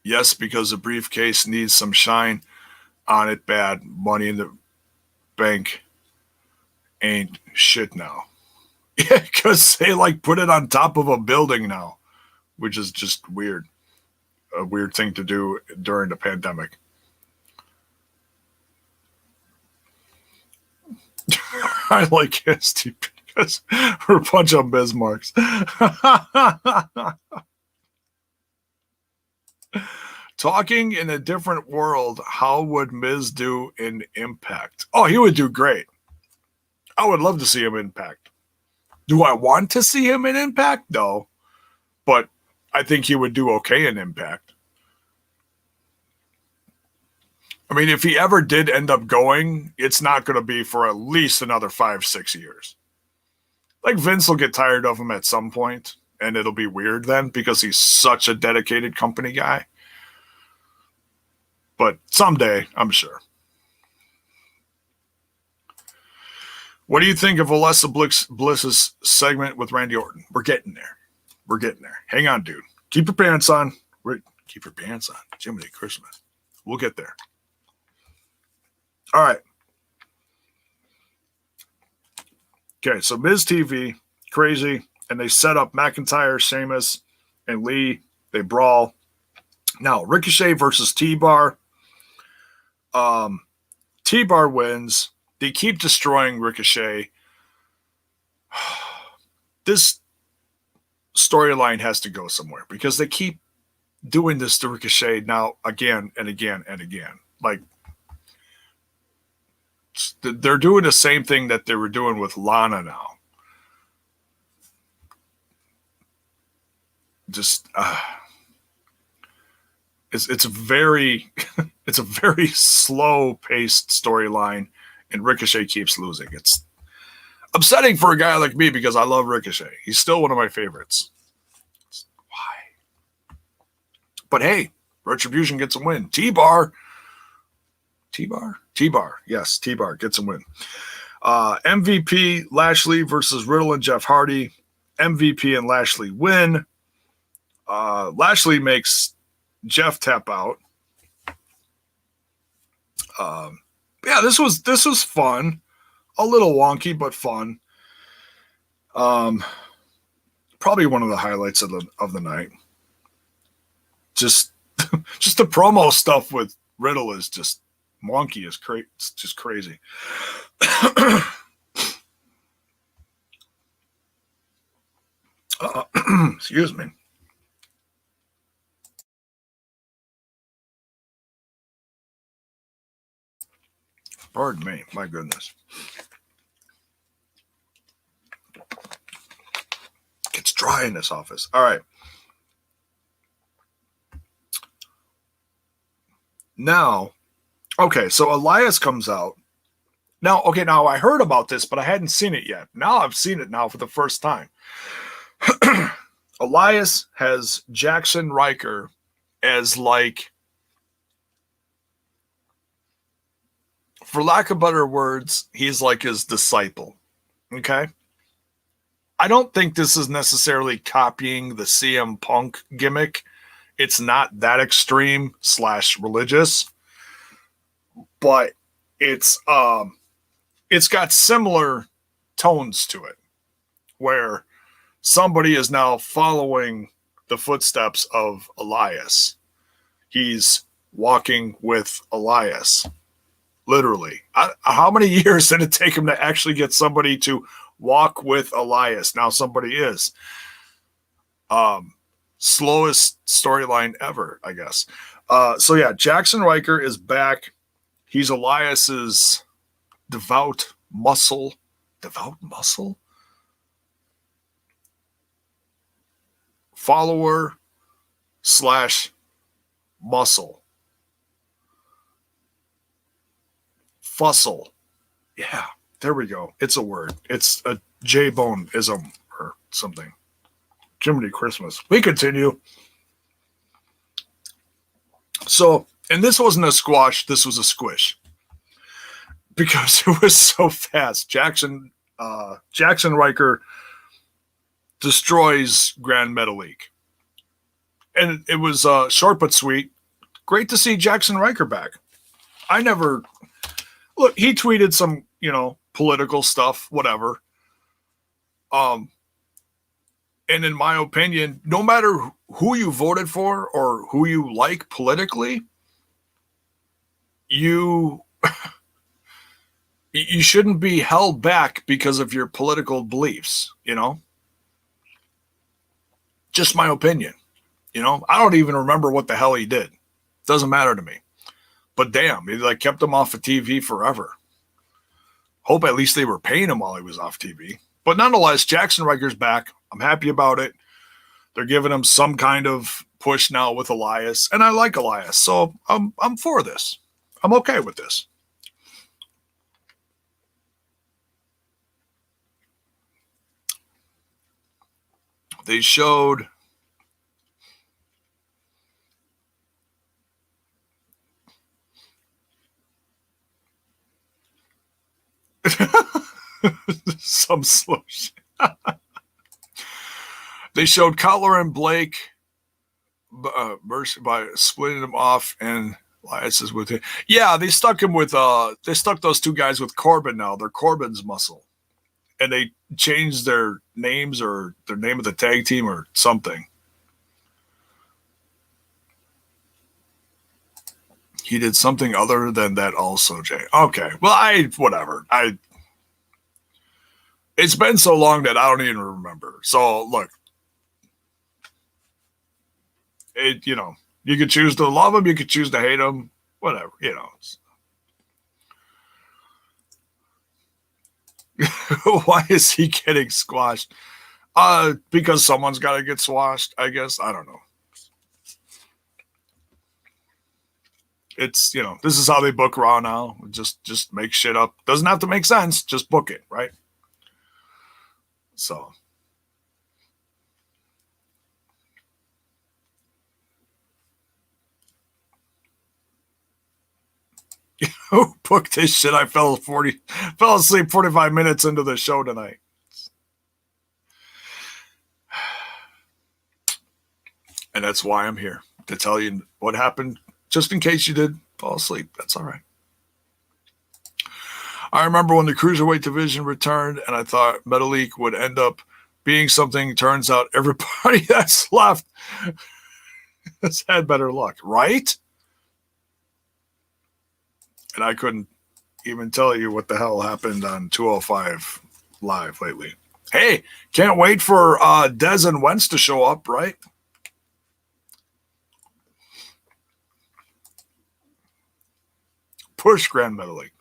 Yes, because the briefcase needs some shine on it bad. Money in the Bank ain't shit now. Yeah, because they put it on top of a building now, which is just weird. A weird thing to do during the pandemic. I like it, because we're a bunch of Bismarcks. Talking in a different world, how would Miz do in Impact? Oh, he would do great. I would love to see him in Impact. Do I want to see him in Impact? No. But I think he would do okay in Impact. I mean, if he ever did end up going, it's not going to be for at least another 5-6 years. Vince will get tired of him at some point, and it'll be weird then because he's such a dedicated company guy. But someday, I'm sure. What do you think of Alexa Bliss's segment with Randy Orton? We're getting there. We're getting there. Hang on, dude. Keep your pants on. Keep your pants on. Jiminy Christmas. We'll get there. All right. Okay, so Miz TV, crazy, and they set up McIntyre, Sheamus, and Lee. They brawl. Now, Ricochet versus T-Bar. T-Bar wins. They keep destroying Ricochet. This storyline has to go somewhere because they keep doing this to Ricochet now again and again and again. Like, they're doing the same thing that they were doing with Lana now. Just it's a very it's a very slow paced storyline, and Ricochet keeps losing. It's upsetting for a guy like me because I love Ricochet. He's still one of my favorites. Why? But hey, Retribution gets a win. T-Bar, yes, T-Bar gets a win. MVP Lashley versus Riddle and Jeff Hardy. MVP and Lashley win. Lashley makes Jeff tap out. Yeah, this was fun. A little wonky, but fun. Probably one of the highlights of the night. Just the promo stuff with Riddle is just wonky. It's just crazy. Excuse me. Pardon me. My goodness. It's dry in this office. All right. Now, okay, so Elias comes out. Now I heard about this, but I hadn't seen it yet. Now I've seen it now for the first time. Elias has Jackson Riker as, like, for lack of better words, he's like his disciple. Okay? I don't think this is necessarily copying the CM Punk gimmick. It's not that extreme / religious, but it's got similar tones to it, where somebody is now following the footsteps of Elias. He's walking with Elias. Literally. How many years did it take him to actually get somebody to walk with Elias? Now somebody is. Slowest storyline ever, I guess. So yeah, Jackson Riker is back. He's Elias's devout muscle. Follower / muscle. Fussle. Yeah, there we go. It's a word. It's a J-Bone-ism or something. Jiminy Christmas. We continue. So, and this wasn't a squash, this was a squish. Because it was so fast. Jackson Riker destroys Grand Metalik. And it was short but sweet. Great to see Jackson Riker back. Look, he tweeted some, political stuff, whatever. And in my opinion, no matter who you voted for or who you like politically, you shouldn't be held back because of your political beliefs, Just my opinion. I don't even remember what the hell he did. Doesn't matter to me. But damn, he kept him off of TV forever. Hope at least they were paying him while he was off TV. But nonetheless, Jackson Riker's back. I'm happy about it. They're giving him some kind of push now with Elias, and I like Elias, so I'm for this. I'm okay with this. They showed some slow shit. They showed Cutler and Blake by splitting them off, and Elias is with him. Yeah, they stuck those two guys with Corbin now. They're Corbin's muscle. And they changed their names or their name of the tag team or something. He did something other than that also, Jay. Okay. Well, whatever. It's been so long that I don't even remember. So look, you could choose to love him, you could choose to hate him, whatever, Why is he getting squashed? Because someone's got to get squashed, I guess. I don't know. It's, this is how they book Raw now. Just make shit up. Doesn't have to make sense. Just book it, right? So. Who booked this shit? I fell asleep 45 minutes into the show tonight. And that's why I'm here, to tell you what happened, just in case you did fall asleep. That's all right. I remember when the Cruiserweight division returned, and I thought Metalik would end up being something. Turns out everybody that's left has had better luck, right? And I couldn't even tell you what the hell happened on 205 Live lately. Hey, can't wait for Dez and Wentz to show up, right? Push Grand Metalik.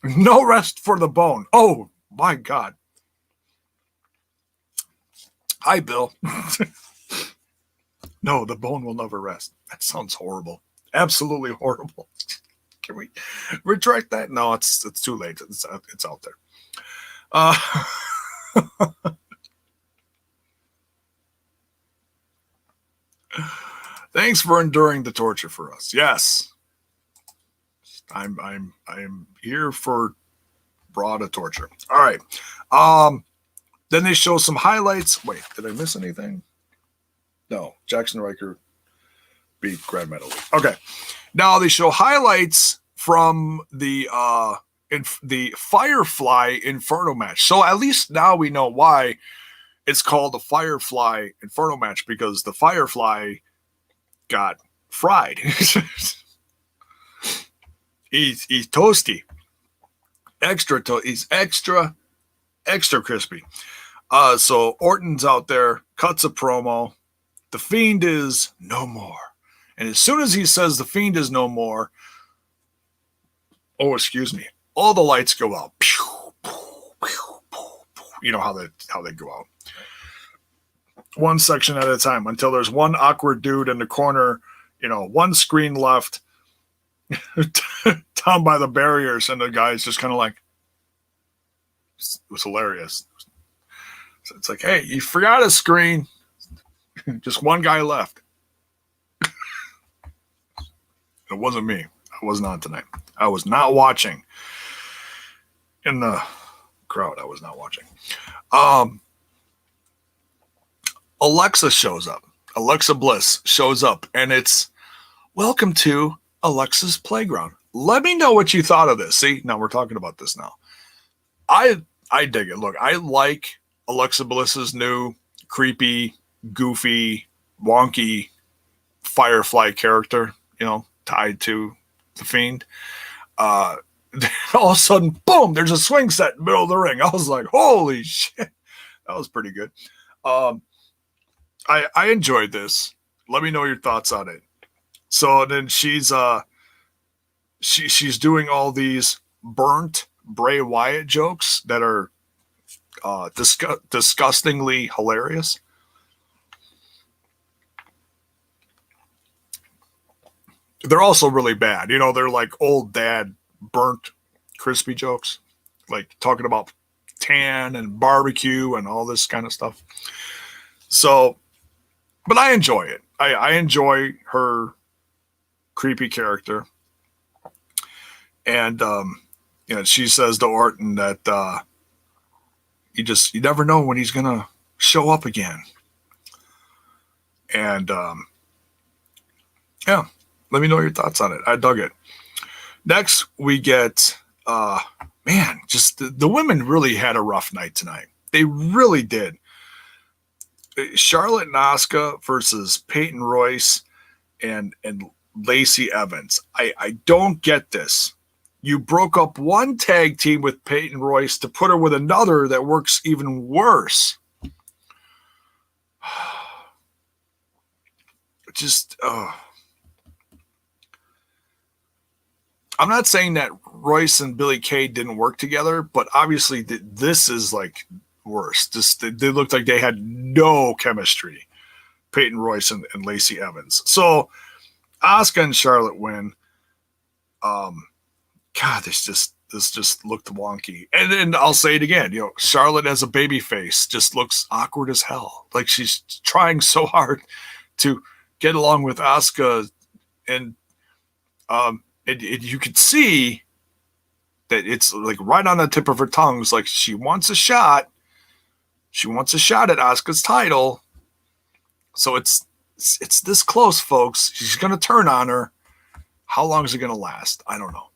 No rest for the bone. Oh, my God. Hi, Bill. No, the bone will never rest. That sounds horrible. Absolutely horrible. Can we retract that? No, it's too late. It's out there. Thanks for enduring the torture for us. Yes. I'm here for Raw to torture. All right. Then they show some highlights. Wait, did I miss anything? No. Jackson Riker beat Grand Metalik. Okay. Now they show highlights from the Firefly Inferno match. So at least now we know why it's called the Firefly Inferno match, because the Firefly got fried. He's toasty. He's extra crispy. So Orton's out there, cuts a promo. The Fiend is no more. And as soon as he says the Fiend is no more, all the lights go out. You know how they go out. One section at a time until there's one awkward dude in the corner, one screen left down by the barriers, and the guy's just kind of like, it was hilarious. So it's like, hey, you forgot a screen. Just one guy left. It wasn't me. I was not tonight. I was not watching. In the crowd, I was not watching. Alexa shows up. Alexa Bliss shows up, and it's welcome to Alexa's Playground. Let me know what you thought of this. See, now we're talking about this now. I dig it. Look, I like Alexa Bliss's new creepy, goofy, wonky Firefly character, tied to the Fiend. All of a sudden, boom, there's a swing set in the middle of the ring. I was like, holy shit. That was pretty good. I enjoyed this. Let me know your thoughts on it. So then she's doing all these burnt Bray Wyatt jokes that are disgustingly hilarious. They're also really bad. They're like old dad burnt crispy jokes, like talking about tan and barbecue and all this kind of stuff. So, but I enjoy it. I enjoy her creepy character. And, she says to Orton that you never know when he's going to show up again. And, yeah, let me know your thoughts on it. I dug it. Next, we get, just the women really had a rough night tonight. They really did. Charlotte and Asuka versus Peyton Royce and Lacey Evans. I don't get this. You broke up one tag team with Peyton Royce to put her with another that works even worse. Just, I'm not saying that Royce and Billy Kay didn't work together, but obviously this is like worse. They looked like they had no chemistry, Peyton Royce and Lacey Evans. So Asuka and Charlotte win. God, this just looked wonky. And then I'll say it again, Charlotte as a baby face just looks awkward as hell. Like she's trying so hard to get along with Asuka, and you could see that it's like right on the tip of her tongue. It's like she wants a shot. She wants a shot at Asuka's title. So it's this close, folks. She's going to turn on her. How long is it going to last? I don't know.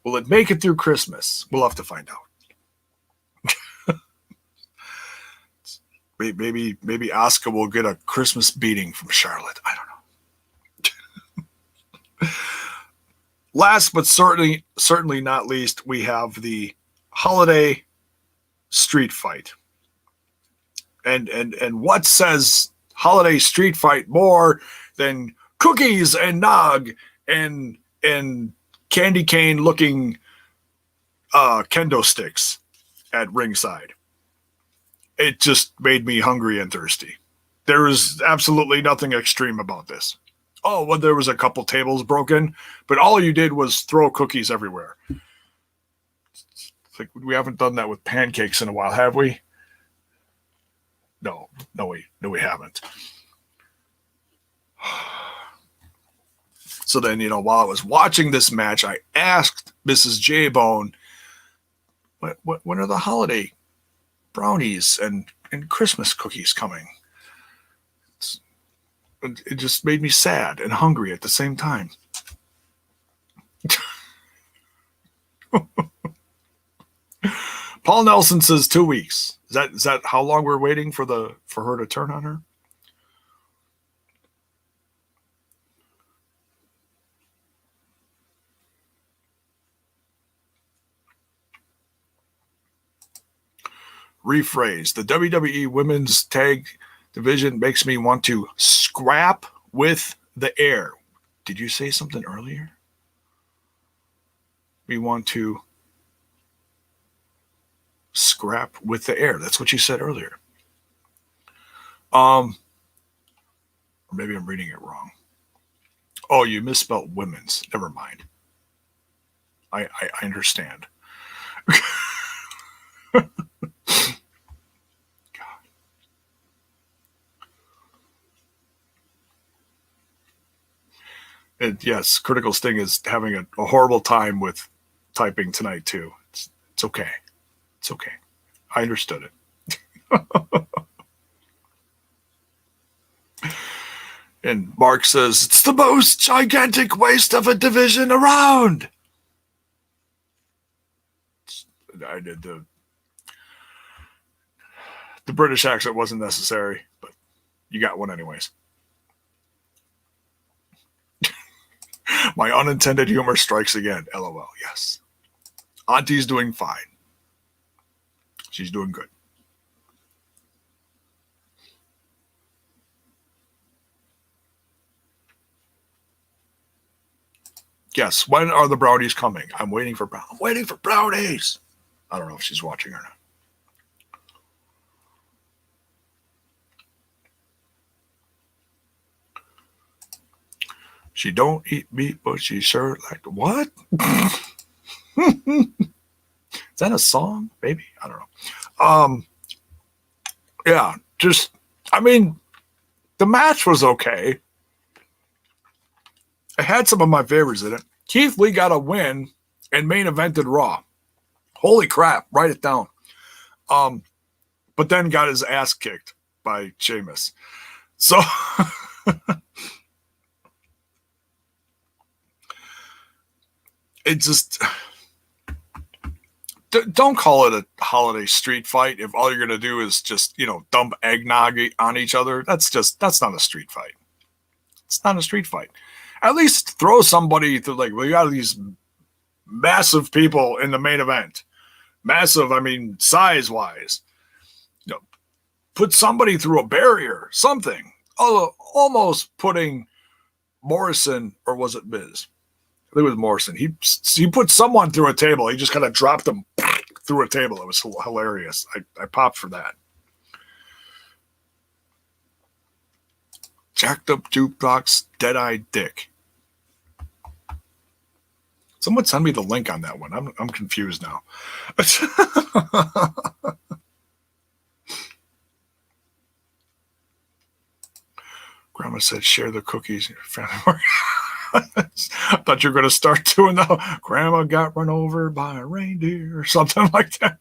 Will it make it through Christmas? We'll have to find out. maybe Asuka will get a Christmas beating from Charlotte. I don't know. Last but certainly not least, we have the holiday street fight. And what says holiday street fight more than cookies and nog and candy cane looking kendo sticks at ringside? It just made me hungry and thirsty. There is absolutely nothing extreme about this. Oh, well, there was a couple tables broken, but all you did was throw cookies everywhere. It's like we haven't done that with pancakes in a while, have we? No, we haven't. So then, while I was watching this match, I asked Mrs. J-Bone, when are the holiday brownies and Christmas cookies coming? It just made me sad and hungry at the same time. Paul Nelson says 2 weeks. Is that how long we're waiting for her to turn on her? Rephrase. The WWE Women's Tag Division makes me want to scrap with the air. Did you say something earlier? We want to scrap with the air. That's what you said earlier. Or maybe I'm reading it wrong. Oh, you misspelled women's. Never mind. I understand. And yes, Critical Sting is having a horrible time with typing tonight too. It's okay. It's okay. I understood it. And Mark says, it's the most gigantic waste of a division around. I did the British accent wasn't necessary, but you got one anyways. My unintended humor strikes again. LOL. Yes. Auntie's doing fine. She's doing good. Yes. When are the brownies coming? I'm waiting for brownies. I don't know if she's watching or not. She don't eat meat, but she sure like what? Is that a song? Maybe. I don't know. Yeah, just the match was okay. I had some of my favorites in it. Keith Lee got a win and main evented Raw. Holy crap, write it down. But then got his ass kicked by Sheamus. So it just don't call it a holiday street fight if all you're going to do is just, dump eggnog on each other. That's not a street fight. It's not a street fight. At least throw somebody through, like, we got these massive people in the main event. Massive, I mean, size-wise. You know, put somebody through a barrier, something. Almost putting Morrison, or was it Miz? I think it was Morrison. He put someone through a table. He just kind of dropped them through a table. It was hilarious. I popped for that. Jacked up jukebox, dead-eyed dick. Someone send me the link on that one. I'm confused now. Grandma said, share the cookies. I thought you were going to start doing that. Grandma got run over by a reindeer or something like that.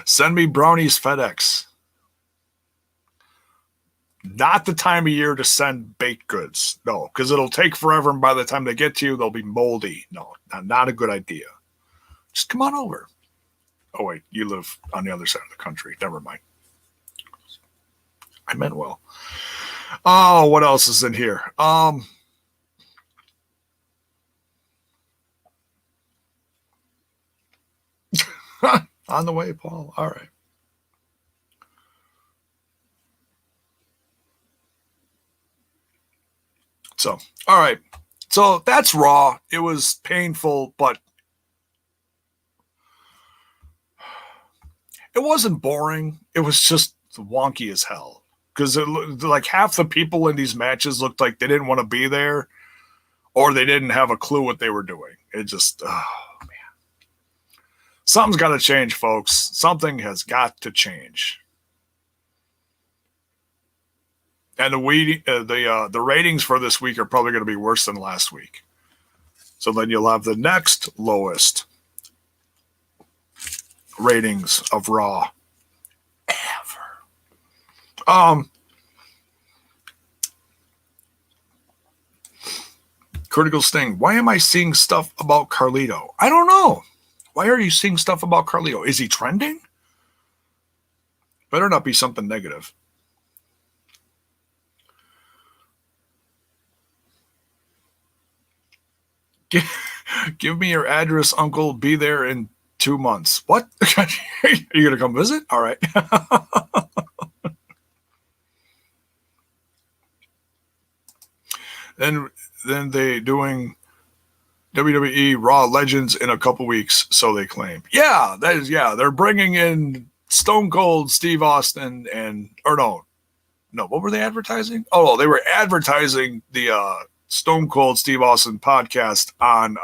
Send me brownies FedEx. Not the time of year to send baked goods. No, because it'll take forever, and by the time they get to you, they'll be moldy. No, not a good idea. Just come on over. Oh, wait, you live on the other side of the country. Never mind. I meant well. Oh, what else is in here? On the way, Paul. All right. So, all right. So that's Raw. It was painful, but it wasn't boring. It was just wonky as hell. Because like half the people in these matches looked like they didn't want to be there, or they didn't have a clue what they were doing. It just, oh man. Something's got to change, folks. Something has got to change. And the ratings for this week are probably going to be worse than last week. So then you'll have the next lowest ratings of Raw ever. Critical Sting. Why am I seeing stuff about Carlito? I don't know. Why are you seeing stuff about Carlito? Is he trending? Better not be something negative. Give me your address, Uncle. Be there in 2 months. What? Are you going to come visit? All right. Then they doing WWE Raw Legends in a couple weeks, so they claim. Yeah, they're bringing in Stone Cold Steve Austin no, what were they advertising? Oh, they were advertising the Stone Cold Steve Austin podcast on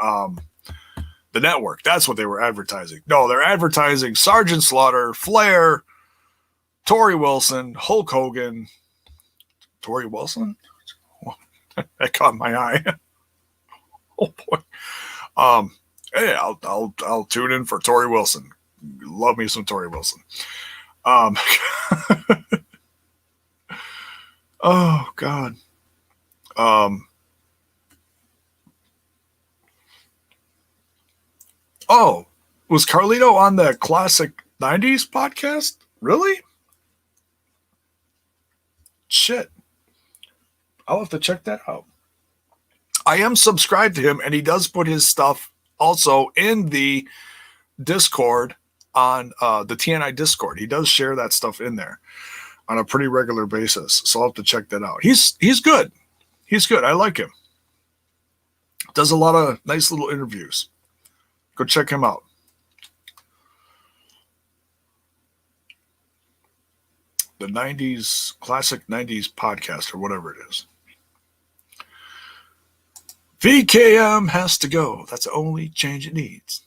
the network. That's what they were advertising. No, they're advertising Sergeant Slaughter, Flair, Torrie Wilson, Hulk Hogan. Torrie Wilson? That caught my eye. Oh boy. Hey, I'll tune in for Torrie Wilson. Love me some Torrie Wilson. Oh God. Oh, was Carlito on the Classic 90s podcast? Really? Shit. I'll have to check that out. I am subscribed to him, and he does put his stuff also in the Discord on the TNI Discord. He does share that stuff in there on a pretty regular basis. So I'll have to check that out. He's good. He's good. I like him. Does a lot of nice little interviews. Go check him out. The 90s, Classic 90s podcast or whatever it is. VKM has to go. That's the only change it needs.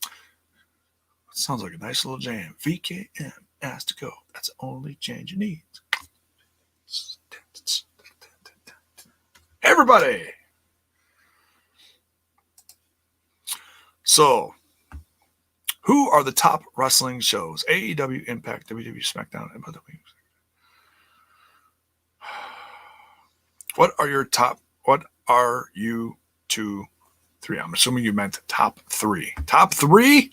Sounds like a nice little jam. VKM has to go. That's the only change it needs. Everybody. So, who are the top wrestling shows? AEW, Impact, WWE, SmackDown, and WWE. What are your top? What are you 2, 3? I'm assuming you meant top 3. Top 3?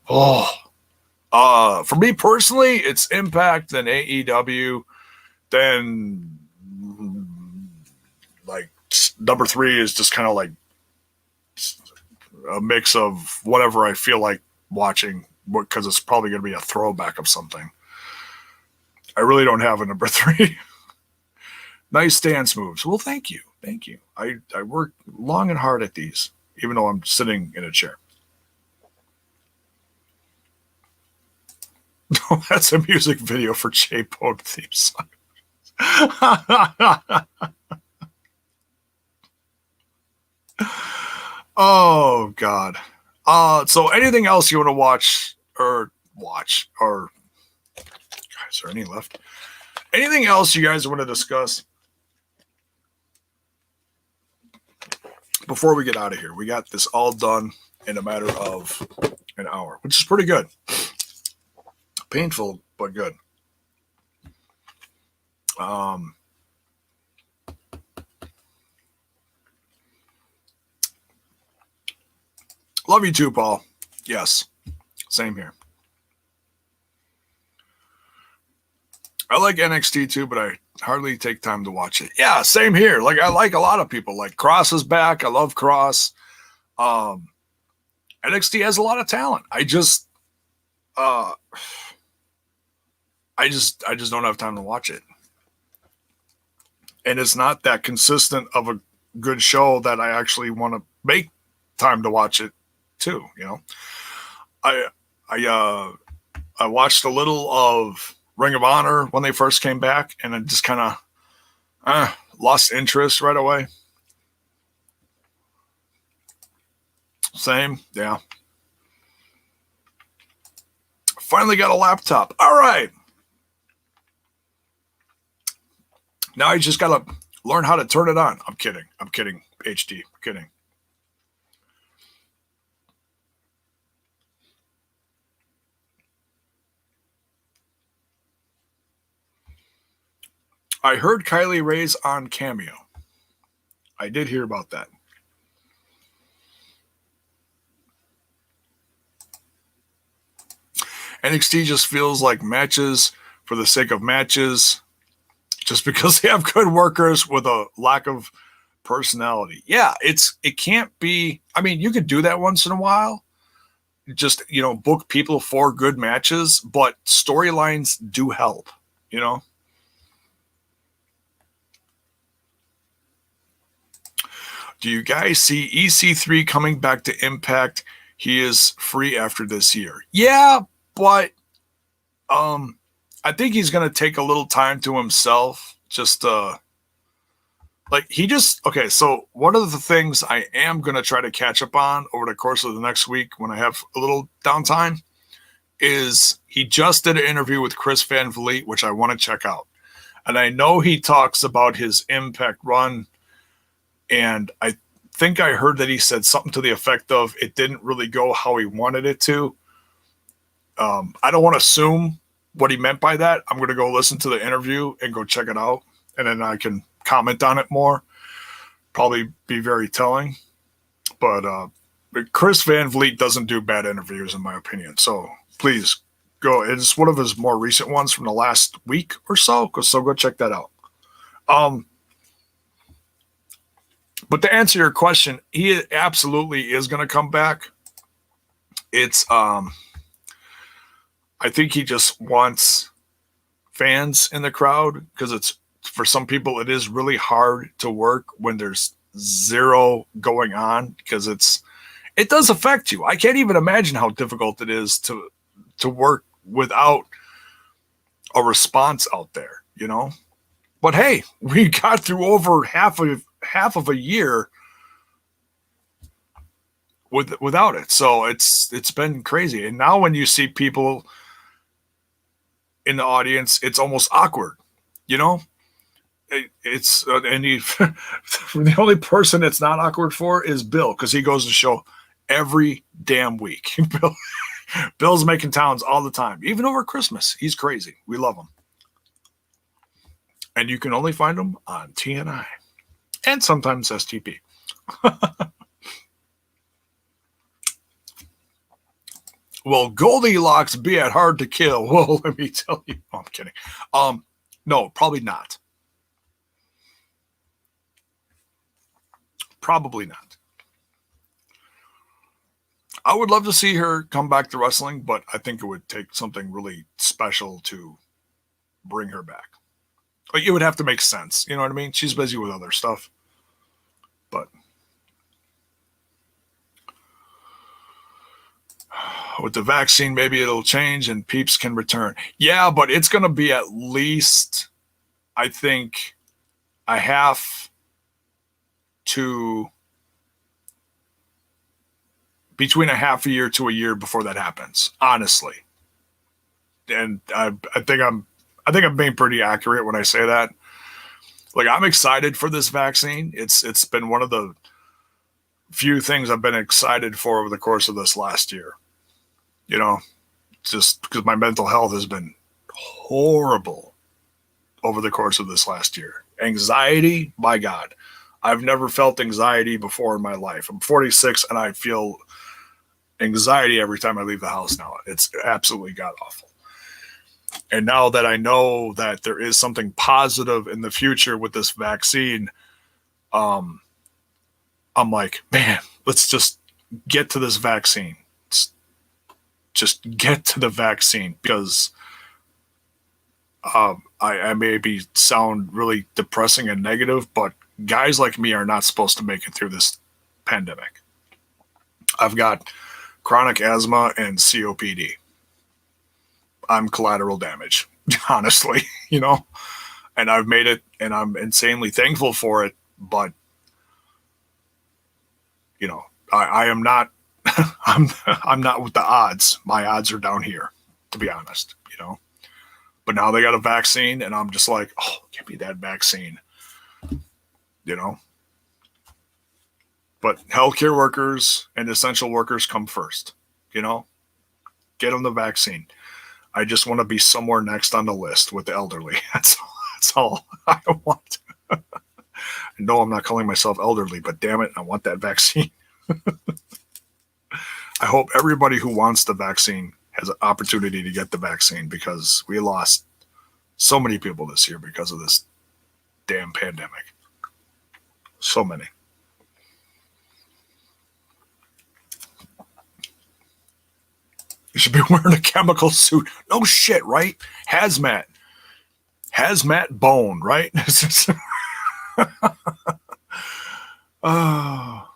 Oh. For me personally, it's Impact, then AEW, then like number 3 is just kind of like a mix of whatever I feel like watching, because it's probably going to be a throwback of something. I really don't have a number 3. Nice stance moves. Well, thank you. Thank you. I work long and hard at these, even though I'm sitting in a chair. That's a music video for J-Bone theme song. Oh, God. So anything else you want to watch, or is there any left? Anything else you guys want to discuss before we get out of here? We got this all done in a matter of an hour, which is pretty good. Painful, but good. Love you too, Paul. Yes, same here. I like NXT too, but I hardly take time to watch it. Yeah, same here. Like, I like a lot of people. Like, Cross is back. I love Cross. NXT has a lot of talent. I just don't have time to watch it. And it's not that consistent of a good show that I actually want to make time to watch it too, you know. I watched a little of Ring of Honor when they first came back, and it just kind of lost interest right away. Same, yeah. Finally got a laptop. All right. Now I just got to learn how to turn it on. I'm kidding. HD. I'm kidding. I heard Kylie Ray's on Cameo. I did hear about that. NXT just feels like matches for the sake of matches, just because they have good workers with a lack of personality. Yeah, it can't be. I mean, you could do that once in a while. Just, you know, book people for good matches, but storylines do help, you know. Do you guys see EC3 coming back to Impact? He is free after this year. Yeah, but I think he's going to take a little time to himself. Just okay, so one of the things I am going to try to catch up on over the course of the next week when I have a little downtime is he just did an interview with Chris Van Vali, which I want to check out. And I know he talks about his Impact run, and I think I heard that he said something to the effect of it didn't really go how he wanted it to. I don't want to assume what he meant by that. I'm going to go listen to the interview and go check it out, and then I can comment on it more. Probably be very telling. But Chris Van Vliet doesn't do bad interviews, in my opinion. So please go. It's one of his more recent ones from the last week or so. So go check that out. But to answer your question, he absolutely is going to come back. It's I think he just wants fans in the crowd, because it's, for some people, it is really hard to work when there's zero going on, because it does affect you. I can't even imagine how difficult it is to work without a response out there, you know. But hey, we got through over half of a year without it, so it's been crazy. And now when you see people in the audience, it's almost awkward, you know. It's and the only person it's not awkward for is Bill, because he goes to show every damn week. Bill's making towns all the time, even over Christmas. He's crazy. We love him, and you can only find him on TNI and sometimes STP. Will Goldilocks be at hard to kill? Well, let me tell you. Oh, I'm kidding. No, probably not. Probably not. I would love to see her come back to wrestling, but I think it would take something really special to bring her back. Like, it would have to make sense. You know what I mean? She's busy with other stuff. But with the vaccine, maybe it'll change and peeps can return. Yeah, but it's going to be at least, I think, a half to between a half a year to a year before that happens, honestly. And I think I'm being pretty accurate when I say that. Like, I'm excited for this vaccine. It's been one of the few things I've been excited for over the course of this last year. You know, just because my mental health has been horrible over the course of this last year. Anxiety, my God. I've never felt anxiety before in my life. I'm 46 and I feel anxiety every time I leave the house now. It's absolutely god awful. And now that I know that there is something positive in the future with this vaccine, I'm like, man, let's just get to this vaccine. Just get to the vaccine, because I maybe sound really depressing and negative, but guys like me are not supposed to make it through this pandemic. I've got chronic asthma and COPD. I'm collateral damage, honestly, you know, and I've made it and I'm insanely thankful for it. But, you know, I am not, I'm not with the odds. My odds are down here, to be honest, you know, but now they got a vaccine and I'm just like, oh, give me that vaccine, you know, but healthcare workers and essential workers come first, you know, get them the vaccine. I just want to be somewhere next on the list with the elderly. That's all I want. No, I'm not calling myself elderly, but damn it, I want that vaccine. I hope everybody who wants the vaccine has an opportunity to get the vaccine, because we lost so many people this year because of this damn pandemic. So many. You should be wearing a chemical suit. No shit, right? Hazmat bone, right? Oh.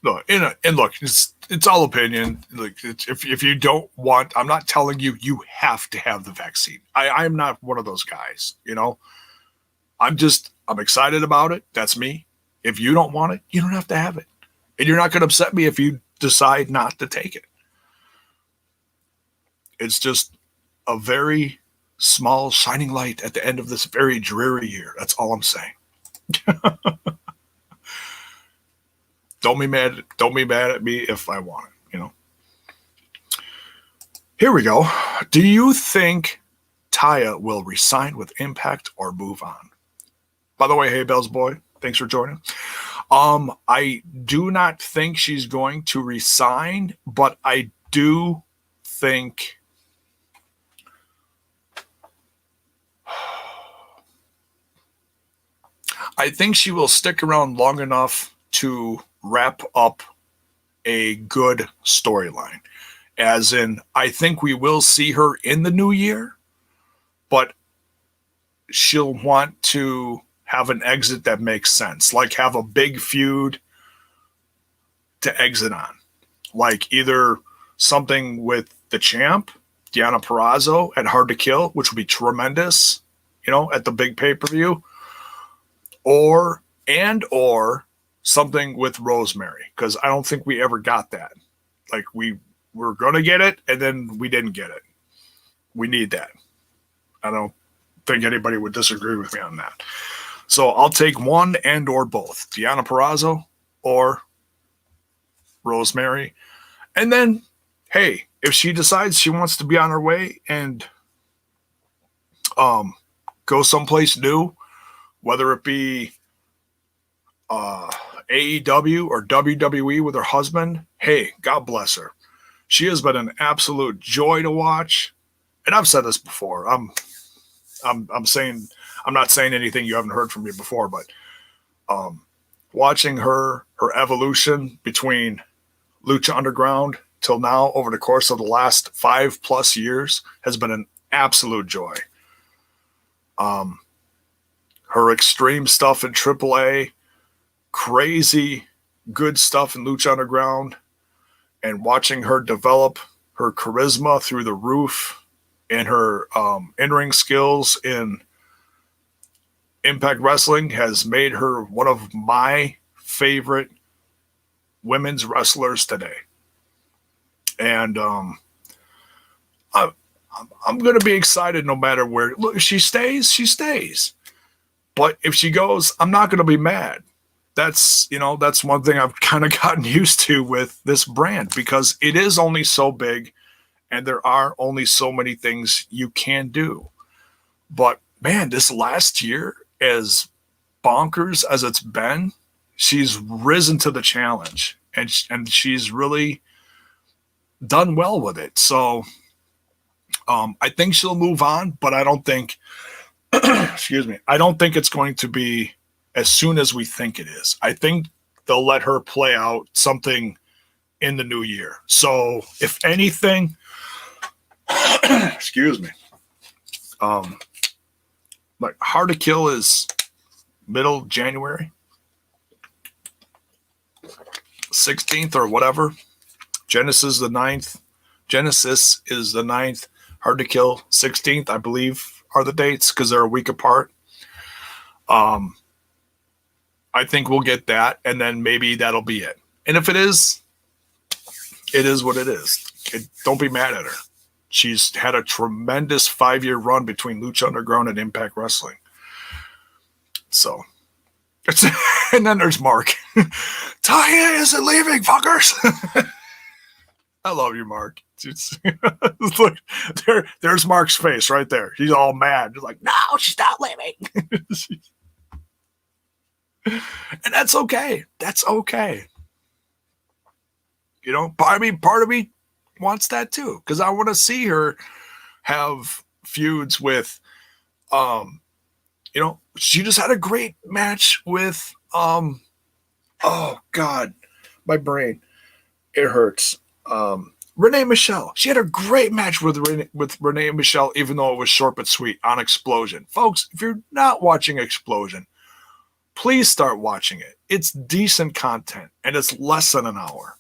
Look, and look, it's all opinion. Like, if you don't want, I'm not telling you have to have the vaccine. I'm not one of those guys, you know. I'm excited about it. That's me. If you don't want it, you don't have to have it. And you're not going to upset me if you decide not to take it. It's just a very small shining light at the end of this very dreary year. That's all I'm saying. Don't be mad at me if I want it, you know. Here we go. Do you think Taya will resign with Impact or move on? By the way, hey Bells boy, thanks for joining. I do not think she's going to resign, but I do think she will stick around long enough to wrap up a good storyline. As in, I think we will see her in the new year, but she'll want to have an exit that makes sense. Like, have a big feud to exit on. Like, either something with the champ, Deonna Purrazzo, at Hard to Kill, which would be tremendous, you know, at the big pay-per-view. Or something with Rosemary, because I don't think we ever got that. Like, we were going to get it, and then we didn't get it. We need that. I don't think anybody would disagree with me on that. So I'll take one and or both, Deonna Purrazzo or Rosemary. And then, hey, if she decides she wants to be on her way and go someplace new, whether it be AEW or WWE with her husband, hey, God bless her. She has been an absolute joy to watch. And I've said this before. I'm saying I'm not saying anything you haven't heard from me before, but watching her evolution between Lucha Underground till now over the course of the last 5+ years has been an absolute joy. Her extreme stuff in AAA, crazy good stuff in Lucha Underground, and watching her develop her charisma through the roof and her in-ring skills in Impact Wrestling has made her one of my favorite women's wrestlers today. And I'm going to be excited no matter where. Look, if she stays, she stays. But if she goes, I'm not going to be mad. That's one thing I've kind of gotten used to with this brand, because it is only so big and there are only so many things you can do. But man, this last year, as bonkers as it's been, she's risen to the challenge, and she's really done well with it. So I think she'll move on, but I don't think excuse me, I don't think it's going to be as soon as we think it is. I think they'll let her play out something in the new year. So if anything, excuse me, like Hard to Kill is middle January, 16th or whatever. Genesis is the 9th. Hard to Kill 16th, I believe, are the dates, because they're a week apart. I think we'll get that, and then maybe that'll be it. And if it is what it is. Don't be mad at her. She's had a tremendous 5-year run between Lucha Underground and Impact Wrestling. So, and then there's Mark. Taya isn't leaving, fuckers. I love you, Mark. Look, there's Mark's face right there. He's all mad. He's like, no, she's not leaving. And that's okay. That's okay. Part of me wants that too, because I want to see her have feuds with, she just had a great match with, oh God, my brain, it hurts. Renee Michelle. She had a great match with Renee Michelle, even though it was short but sweet, on Explosion. Folks, if you're not watching Explosion, please start watching it. It's decent content, and it's less than an hour.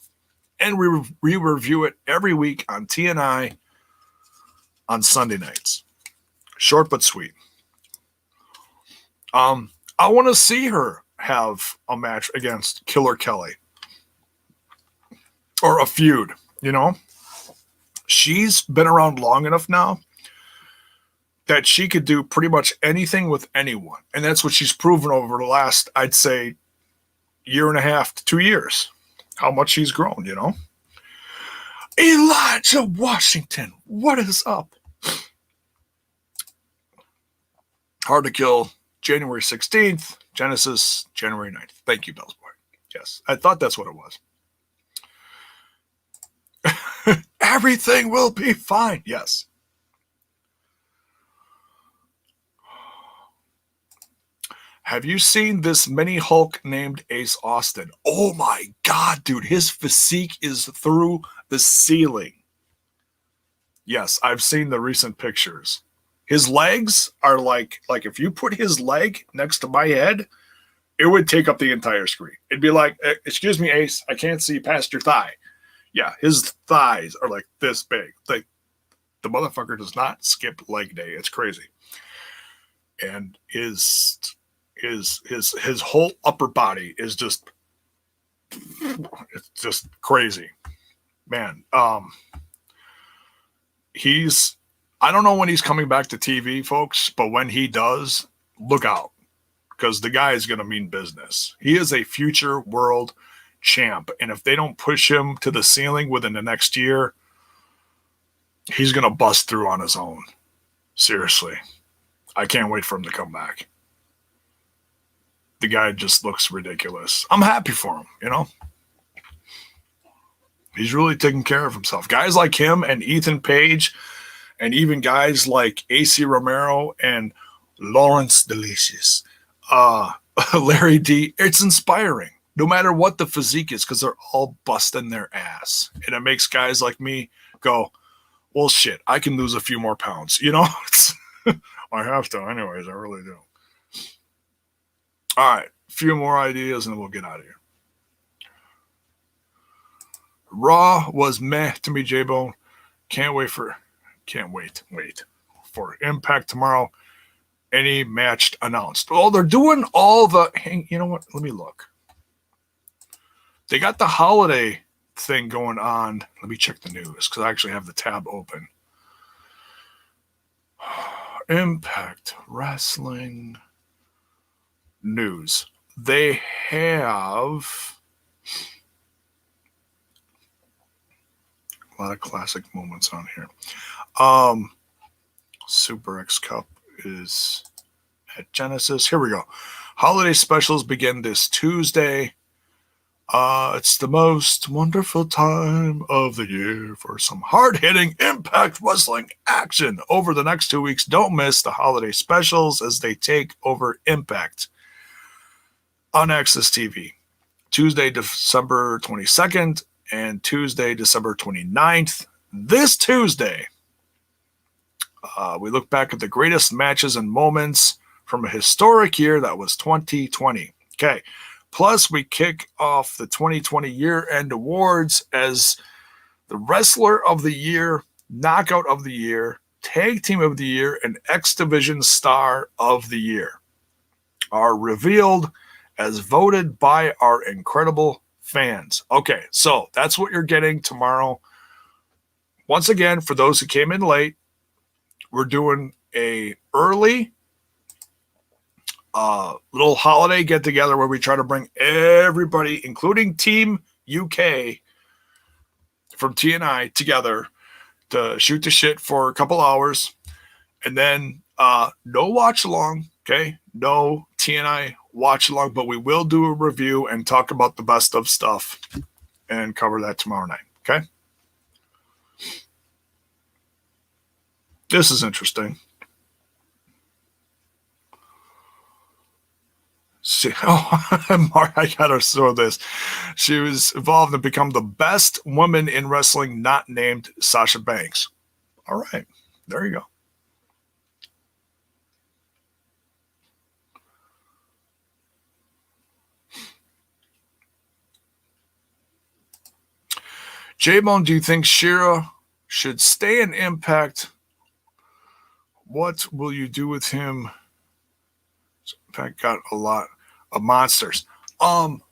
And we review it every week on TNI on Sunday nights. Short but sweet. I want to see her have a match against Killer Kelly. Or a feud, She's been around long enough now that she could do pretty much anything with anyone. And that's what she's proven over the last, I'd say, 1.5 to 2 years. How much she's grown, Elijah Washington, what is up? Hard to Kill, January 16th. Genesis, January 9th. Thank you, Bell's Boy. Yes, I thought that's what it was. Everything will be fine. Yes. Have you seen this mini Hulk named Ace Austin? Oh my God, dude. His physique is through the ceiling. Yes, I've seen the recent pictures. His legs are like if you put his leg next to my head, it would take up the entire screen. It'd be like, excuse me, Ace, I can't see past your thigh. Yeah, his thighs are like this big. Like, the motherfucker does not skip leg day. It's crazy. And his whole upper body is just, it's just crazy. Man, I don't know when he's coming back to TV, folks, but when he does, look out, because the guy is going to mean business. He is a future world champ, and if they don't push him to the ceiling within the next year, he's going to bust through on his own. Seriously. I can't wait for him to come back. The guy just looks ridiculous. I'm happy for him, He's really taking care of himself. Guys like him and Ethan Page, and even guys like AC Romero and Lawrence Delicious. Larry D. It's inspiring. No matter what the physique is, because they're all busting their ass. And it makes guys like me go, well, shit, I can lose a few more pounds. You know? I have to anyways. I really do. All right. A few more ideas and then we'll get out of here. Raw was meh to me, J-Bone. Can't wait for Impact tomorrow. Any match announced? Well, they're doing all the... You know what? Let me look. They got the holiday thing going on. Let me check the news because I actually have the tab open. Impact Wrestling news. They have a lot of classic moments on here. Super X Cup is at Genesis. Here we go. Holiday specials begin this Tuesday. It's the most wonderful time of the year for some hard-hitting Impact Wrestling action. Over the next 2 weeks, don't miss the holiday specials as they take over Impact on Access TV. Tuesday, December 22nd and Tuesday, December 29th. This Tuesday, we look back at the greatest matches and moments from a historic year that was 2020. Okay. Plus, we kick off the 2020 year-end awards as the Wrestler of the Year, Knockout of the Year, Tag Team of the Year, and X Division Star of the Year are revealed as voted by our incredible fans. Okay, so that's what you're getting tomorrow. Once again, for those who came in late, we're doing a early little holiday get together where we try to bring everybody, including Team UK from TNI, together to shoot the shit for a couple hours. And then no watch along, okay? No TNI watch along, but we will do a review and talk about the best of stuff and cover that tomorrow night, okay? This is interesting. I gotta show this. She was evolved to become the best woman in wrestling not named Sasha Banks. All right, there you go. J-Bone, do you think Shira should stay in Impact? What will you do with him? Impact got a lot of monsters.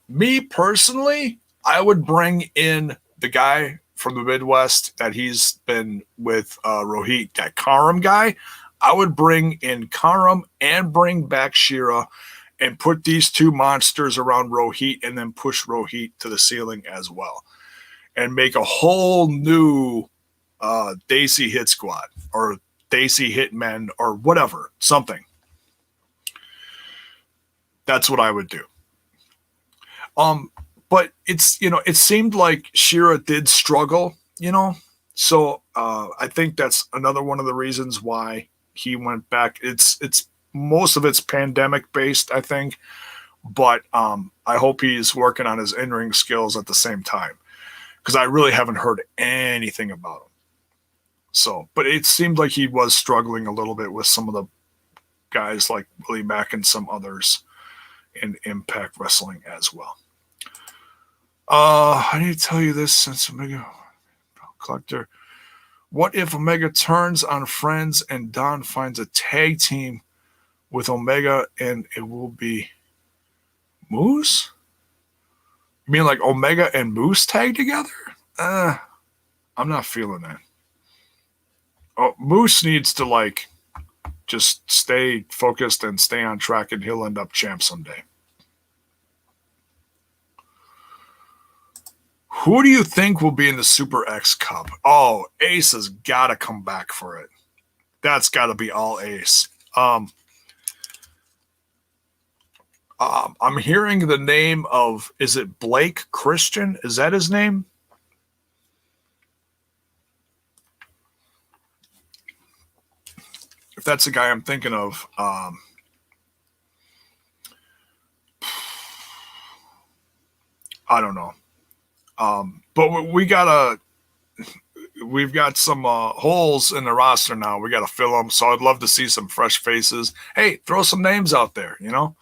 Me personally, I would bring in the guy from the Midwest that he's been with Rohit, that Karam guy. I would bring in Karam and bring back Shira and put these two monsters around Rohit and then push Rohit to the ceiling as well. And make a whole new Desi Hit Squad or Desi Hitmen or whatever, something. That's what I would do. But it's, it seemed like Shira did struggle, so I think that's another one of the reasons why he went back. It's most of it's pandemic based, I think, but I hope he's working on his in-ring skills at the same time, because I really haven't heard anything about him. So, but it seemed like he was struggling a little bit with some of the guys like Willie Mack and some others in Impact Wrestling as well. I need to tell you this since Omega Collector. What if Omega turns on Friends and Don finds a tag team with Omega and it will be Moose? You mean like Omega and Moose tag together? I'm not feeling that. Oh, Moose needs to just stay focused and stay on track, and he'll end up champ someday. Who do you think will be in the Super X Cup? Oh, Ace has got to come back for it. That's got to be all Ace. I'm hearing the name of, is it Blake Christian? Is that his name? if that's the guy I'm thinking of. I don't know. But we've got some holes in the roster now. We got to fill them. So I'd love to see some fresh faces. Hey, throw some names out there, you know?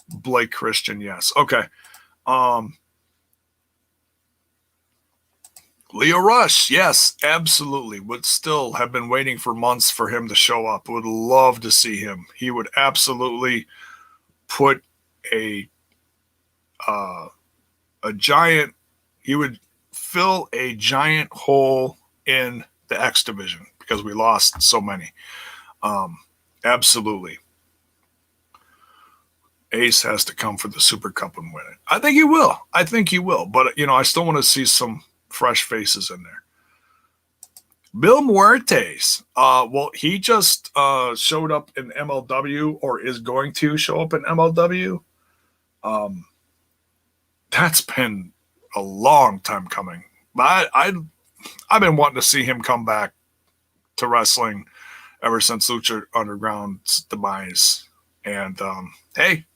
Blake Christian, yes. Okay. Leo Rush, yes, absolutely. Would still have been waiting for months for him to show up. Would love to see him. He would absolutely put a giant, he would fill a giant hole in the X division because we lost so many. Absolutely. Ace has to come for the Super Cup and win it. I think he will. But, I still want to see some fresh faces in there. Bill Muertes. Well, he just showed up in MLW, or is going to show up in MLW. That's been a long time coming. But I've been wanting to see him come back to wrestling ever since Lucha Underground's demise. And hey,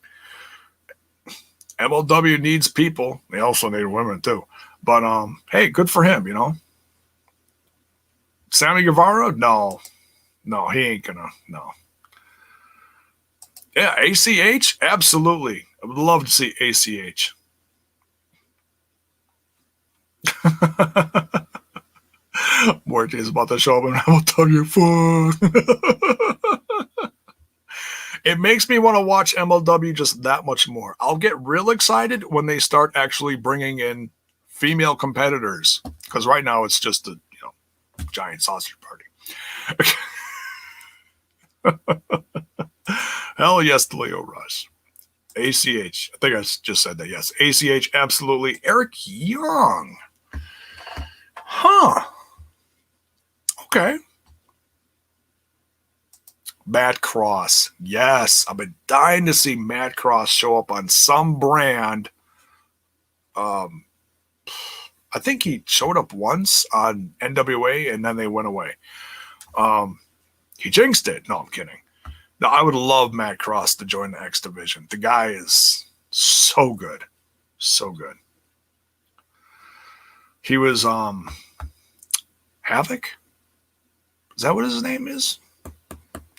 MLW needs people. They also need women too. But hey, good for him, Sammy Guevara? No, he ain't gonna. No. Yeah, ACH? Absolutely. I would love to see ACH. Morty is about to show up and MLW. It makes me want to watch MLW just that much more. I'll get real excited when they start actually bringing in female competitors, because right now it's just a giant sausage party. Hell yes to Leo Rush. ACH. I think I just said that. Yes. ACH, absolutely. Eric Young. Huh. Okay. Matt Cross. Yes. I've been dying to see Matt Cross show up on some brand. I think he showed up once on NWA and then they went away. He jinxed it. No, I'm kidding. No, I would love Matt Cross to join the X division. The guy is so good. So good. He was Havoc? Is that what his name is?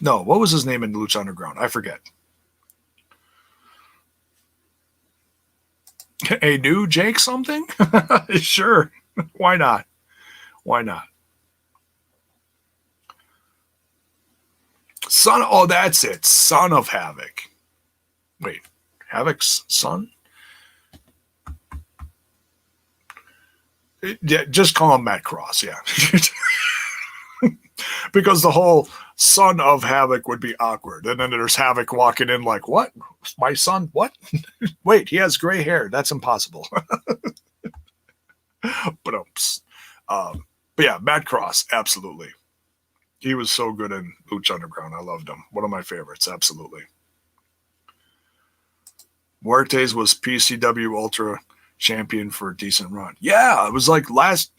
No, what was his name in Lucha Underground? I forget. A new Jake something? Sure. Why not? Why not? That's it. Son of Havoc. Wait, Havoc's son? Yeah, just call him Matt Cross, yeah. Because the whole son of Havoc would be awkward. And then there's Havoc walking in like, what? My son? What? Wait, he has gray hair. That's impossible. But yeah, Matt Cross, absolutely. He was so good in Lucha Underground. I loved him. One of my favorites, absolutely. Muertes was PCW Ultra champion for a decent run. Yeah, it was like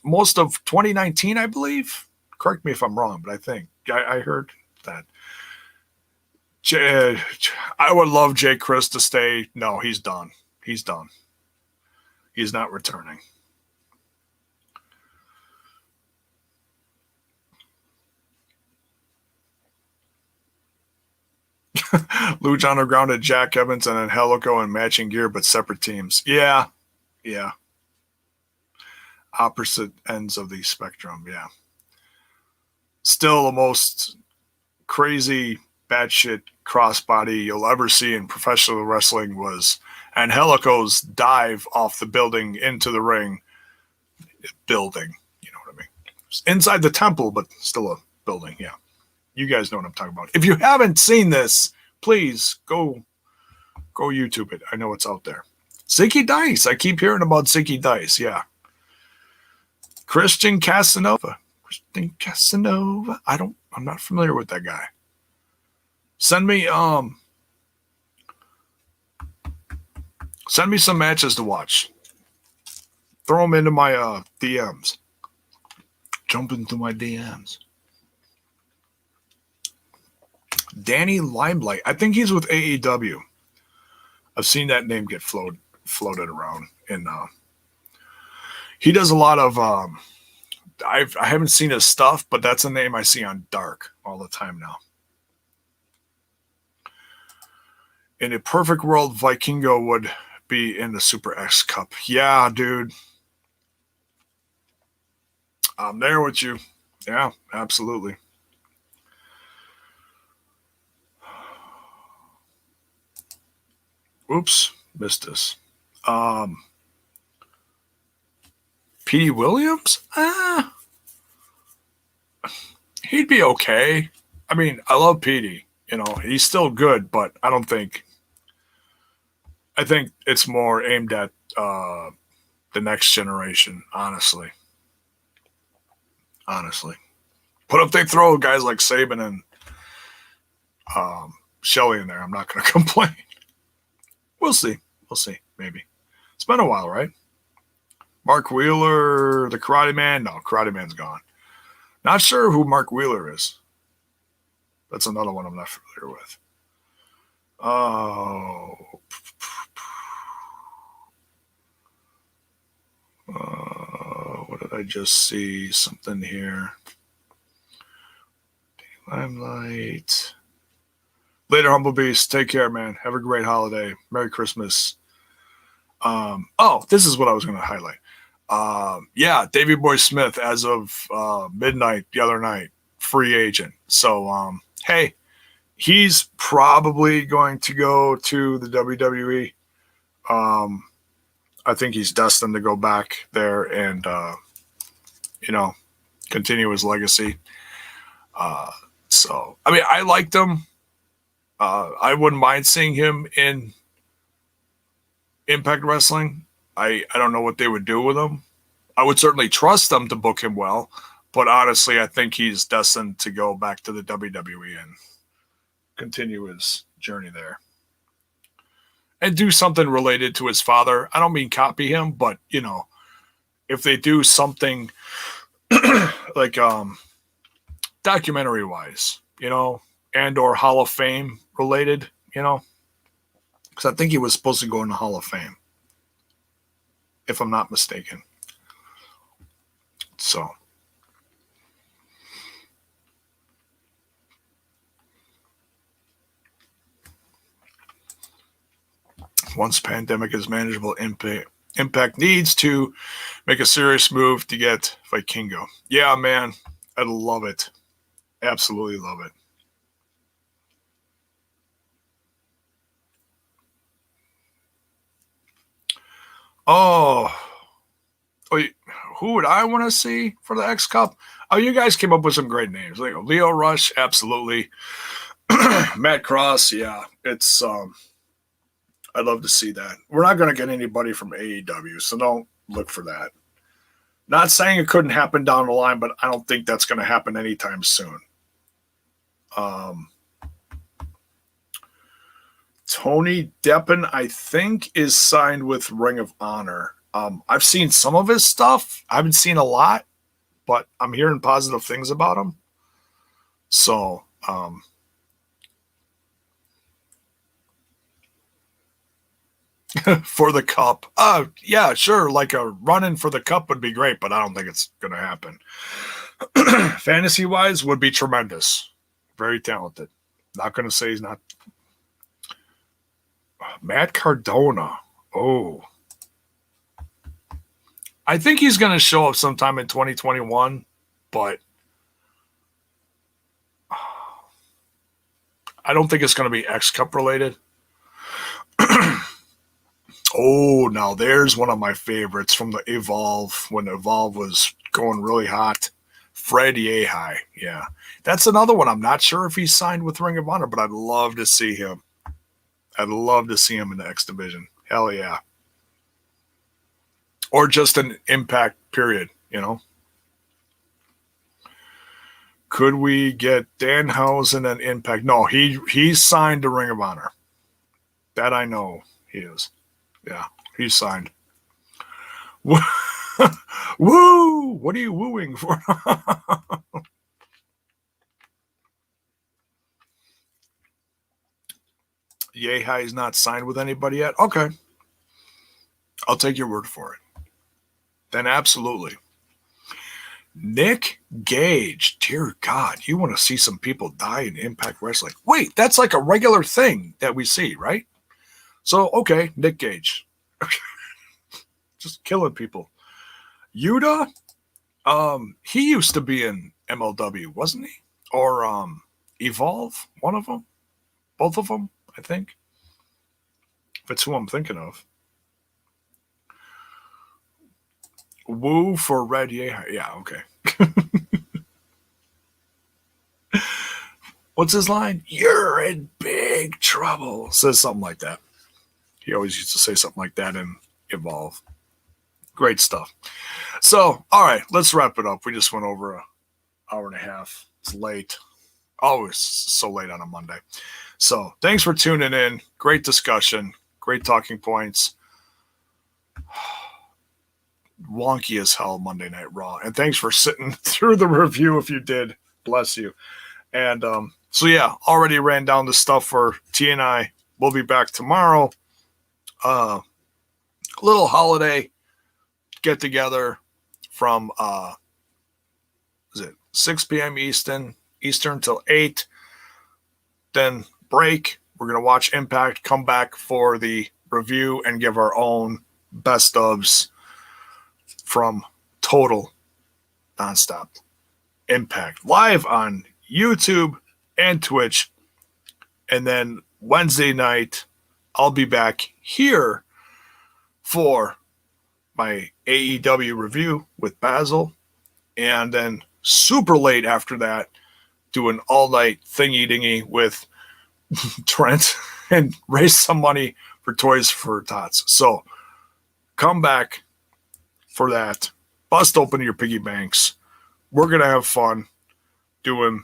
most of 2019, I believe. Correct me if I'm wrong, but I think I heard that. I would love Jay Chris to stay. No, he's done. He's done. He's not returning. Lucha Underground had Jack Evans and Angelico in matching gear, but separate teams. Yeah. Opposite ends of the spectrum, yeah. Still the most crazy batshit crossbody you'll ever see in professional wrestling was Angelico's dive off the building into the ring. Building, you know what I mean? It's inside the temple, but still a building, yeah. You guys know what I'm talking about. If you haven't seen this, please go YouTube it. I know it's out there. Zicky Dice. I keep hearing about Zicky Dice, yeah. Christian Casanova. I'm not familiar with that guy. Send me some matches to watch. Throw them into my DMs. Jump into my DMs. Danny Limelight. I think he's with AEW. I've seen that name get floated around, and he does a lot of. I haven't seen his stuff, but that's a name I see on Dark all the time now. In a perfect world, Vikingo would be in the Super X Cup. Yeah, dude. I'm there with you. Yeah, absolutely. Oops, missed this. Petey Williams? He'd be okay. I mean, I love Petey. You know, he's still good, but I think it's more aimed at the next generation, honestly. But if they throw guys like Saban and Shelley in there, I'm not going to complain. We'll see. Maybe. It's been a while, right? Mark Wheeler, the Karate Man? No, Karate Man's gone. Not sure who Mark Wheeler is. That's another one I'm not familiar with. Oh. What did I just see? Something here. Limelight. Later, Humble Beast. Take care, man. Have a great holiday. Merry Christmas. This is what I was going to highlight. Yeah, Davey Boy Smith, as of midnight the other night, free agent. So, hey, he's probably going to go to the WWE. I think he's destined to go back there and, continue his legacy. So, I mean, I liked him. I wouldn't mind seeing him in Impact Wrestling. I don't know what they would do with him. I would certainly trust them to book him well, but honestly, I think he's destined to go back to the WWE and continue his journey there. And do something related to his father. I don't mean copy him, but, if they do something like documentary-wise, and or Hall of Fame related, because I think he was supposed to go in the Hall of Fame, if I'm not mistaken. So, once pandemic is manageable, Impact needs to make a serious move to get Vikingo. Yeah, man, I'd love it. Absolutely love it. Oh, who would I want to see for the X Cup? Oh, you guys came up with some great names. Like Leo Rush, absolutely. Matt Cross, yeah. It's I'd love to see that. We're not going to get anybody from AEW, so don't look for that. Not saying it couldn't happen down the line, but I don't think that's going to happen anytime soon. Tony Deppen, I think, is signed with Ring of Honor. I've seen some of his stuff. I haven't seen a lot, but I'm hearing positive things about him. So, for the cup. Yeah, sure. Like a run-in for the cup would be great, but I don't think it's going to happen. Fantasy-wise, would be tremendous. Very talented. Not going to say he's not. Matt Cardona. Oh. I think he's going to show up sometime in 2021, but I don't think it's going to be X Cup related. Oh, now there's one of my favorites from the Evolve, when Evolve was going really hot. Fred Yehai. Yeah. That's another one. I'm not sure if he's signed with Ring of Honor, but I'd love to see him. I'd love to see him in the X Division. Hell yeah. Or just an Impact period, Could we get Danhausen and Impact? No, he's signed to Ring of Honor. That I know he is. Yeah, he's signed. Woo! What are you wooing for? Yehai's not signed with anybody yet? Okay. I'll take your word for it. Then absolutely. Nick Gage, dear God, you want to see some people die in Impact Wrestling? Wait, that's like a regular thing that we see, right? So, okay, Nick Gage. Just killing people. Yuta, he used to be in MLW, wasn't he? Or Evolve, one of them? Both of them, I think. That's who I'm thinking of. Woo for Red Yehai. Yeah, okay. What's his line? You're in big trouble. Says something like that. He always used to say something like that in Evolve. Great stuff. So, all right, let's wrap it up. We just went over an hour and a half. It's late. Always so late on a Monday. So, thanks for tuning in. Great discussion. Great talking points. Wonky as hell Monday Night Raw. And thanks for sitting through the review if you did. Bless you. And so, yeah, already ran down the stuff for TNI. We'll be back tomorrow. Little holiday get together from 6 p.m. Eastern till 8. Then break. We're going to watch Impact, come back for the review, and give our own best ofs from Total Nonstop Impact live on YouTube and Twitch. And then Wednesday night, I'll be back here for my AEW review with Basil. And then super late after that, do an all-night thingy-dingy with Trent and raise some money for Toys for Tots. So come back for that. Bust open your piggy banks. We're going to have fun doing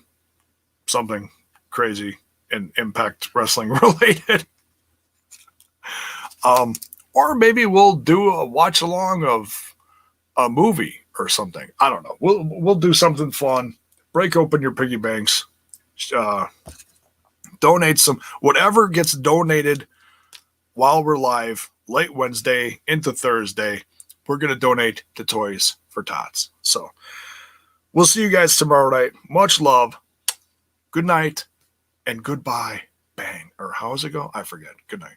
something crazy and Impact Wrestling related. Or maybe we'll do a watch along of a movie or something. I don't know. We'll do something fun. Break open your piggy banks. Donate some. Whatever gets donated while we're live, late Wednesday into Thursday, we're going to donate to Toys for Tots. So we'll see you guys tomorrow night. Much love. Good night and goodbye. Bang. Or how does it go? I forget. Good night.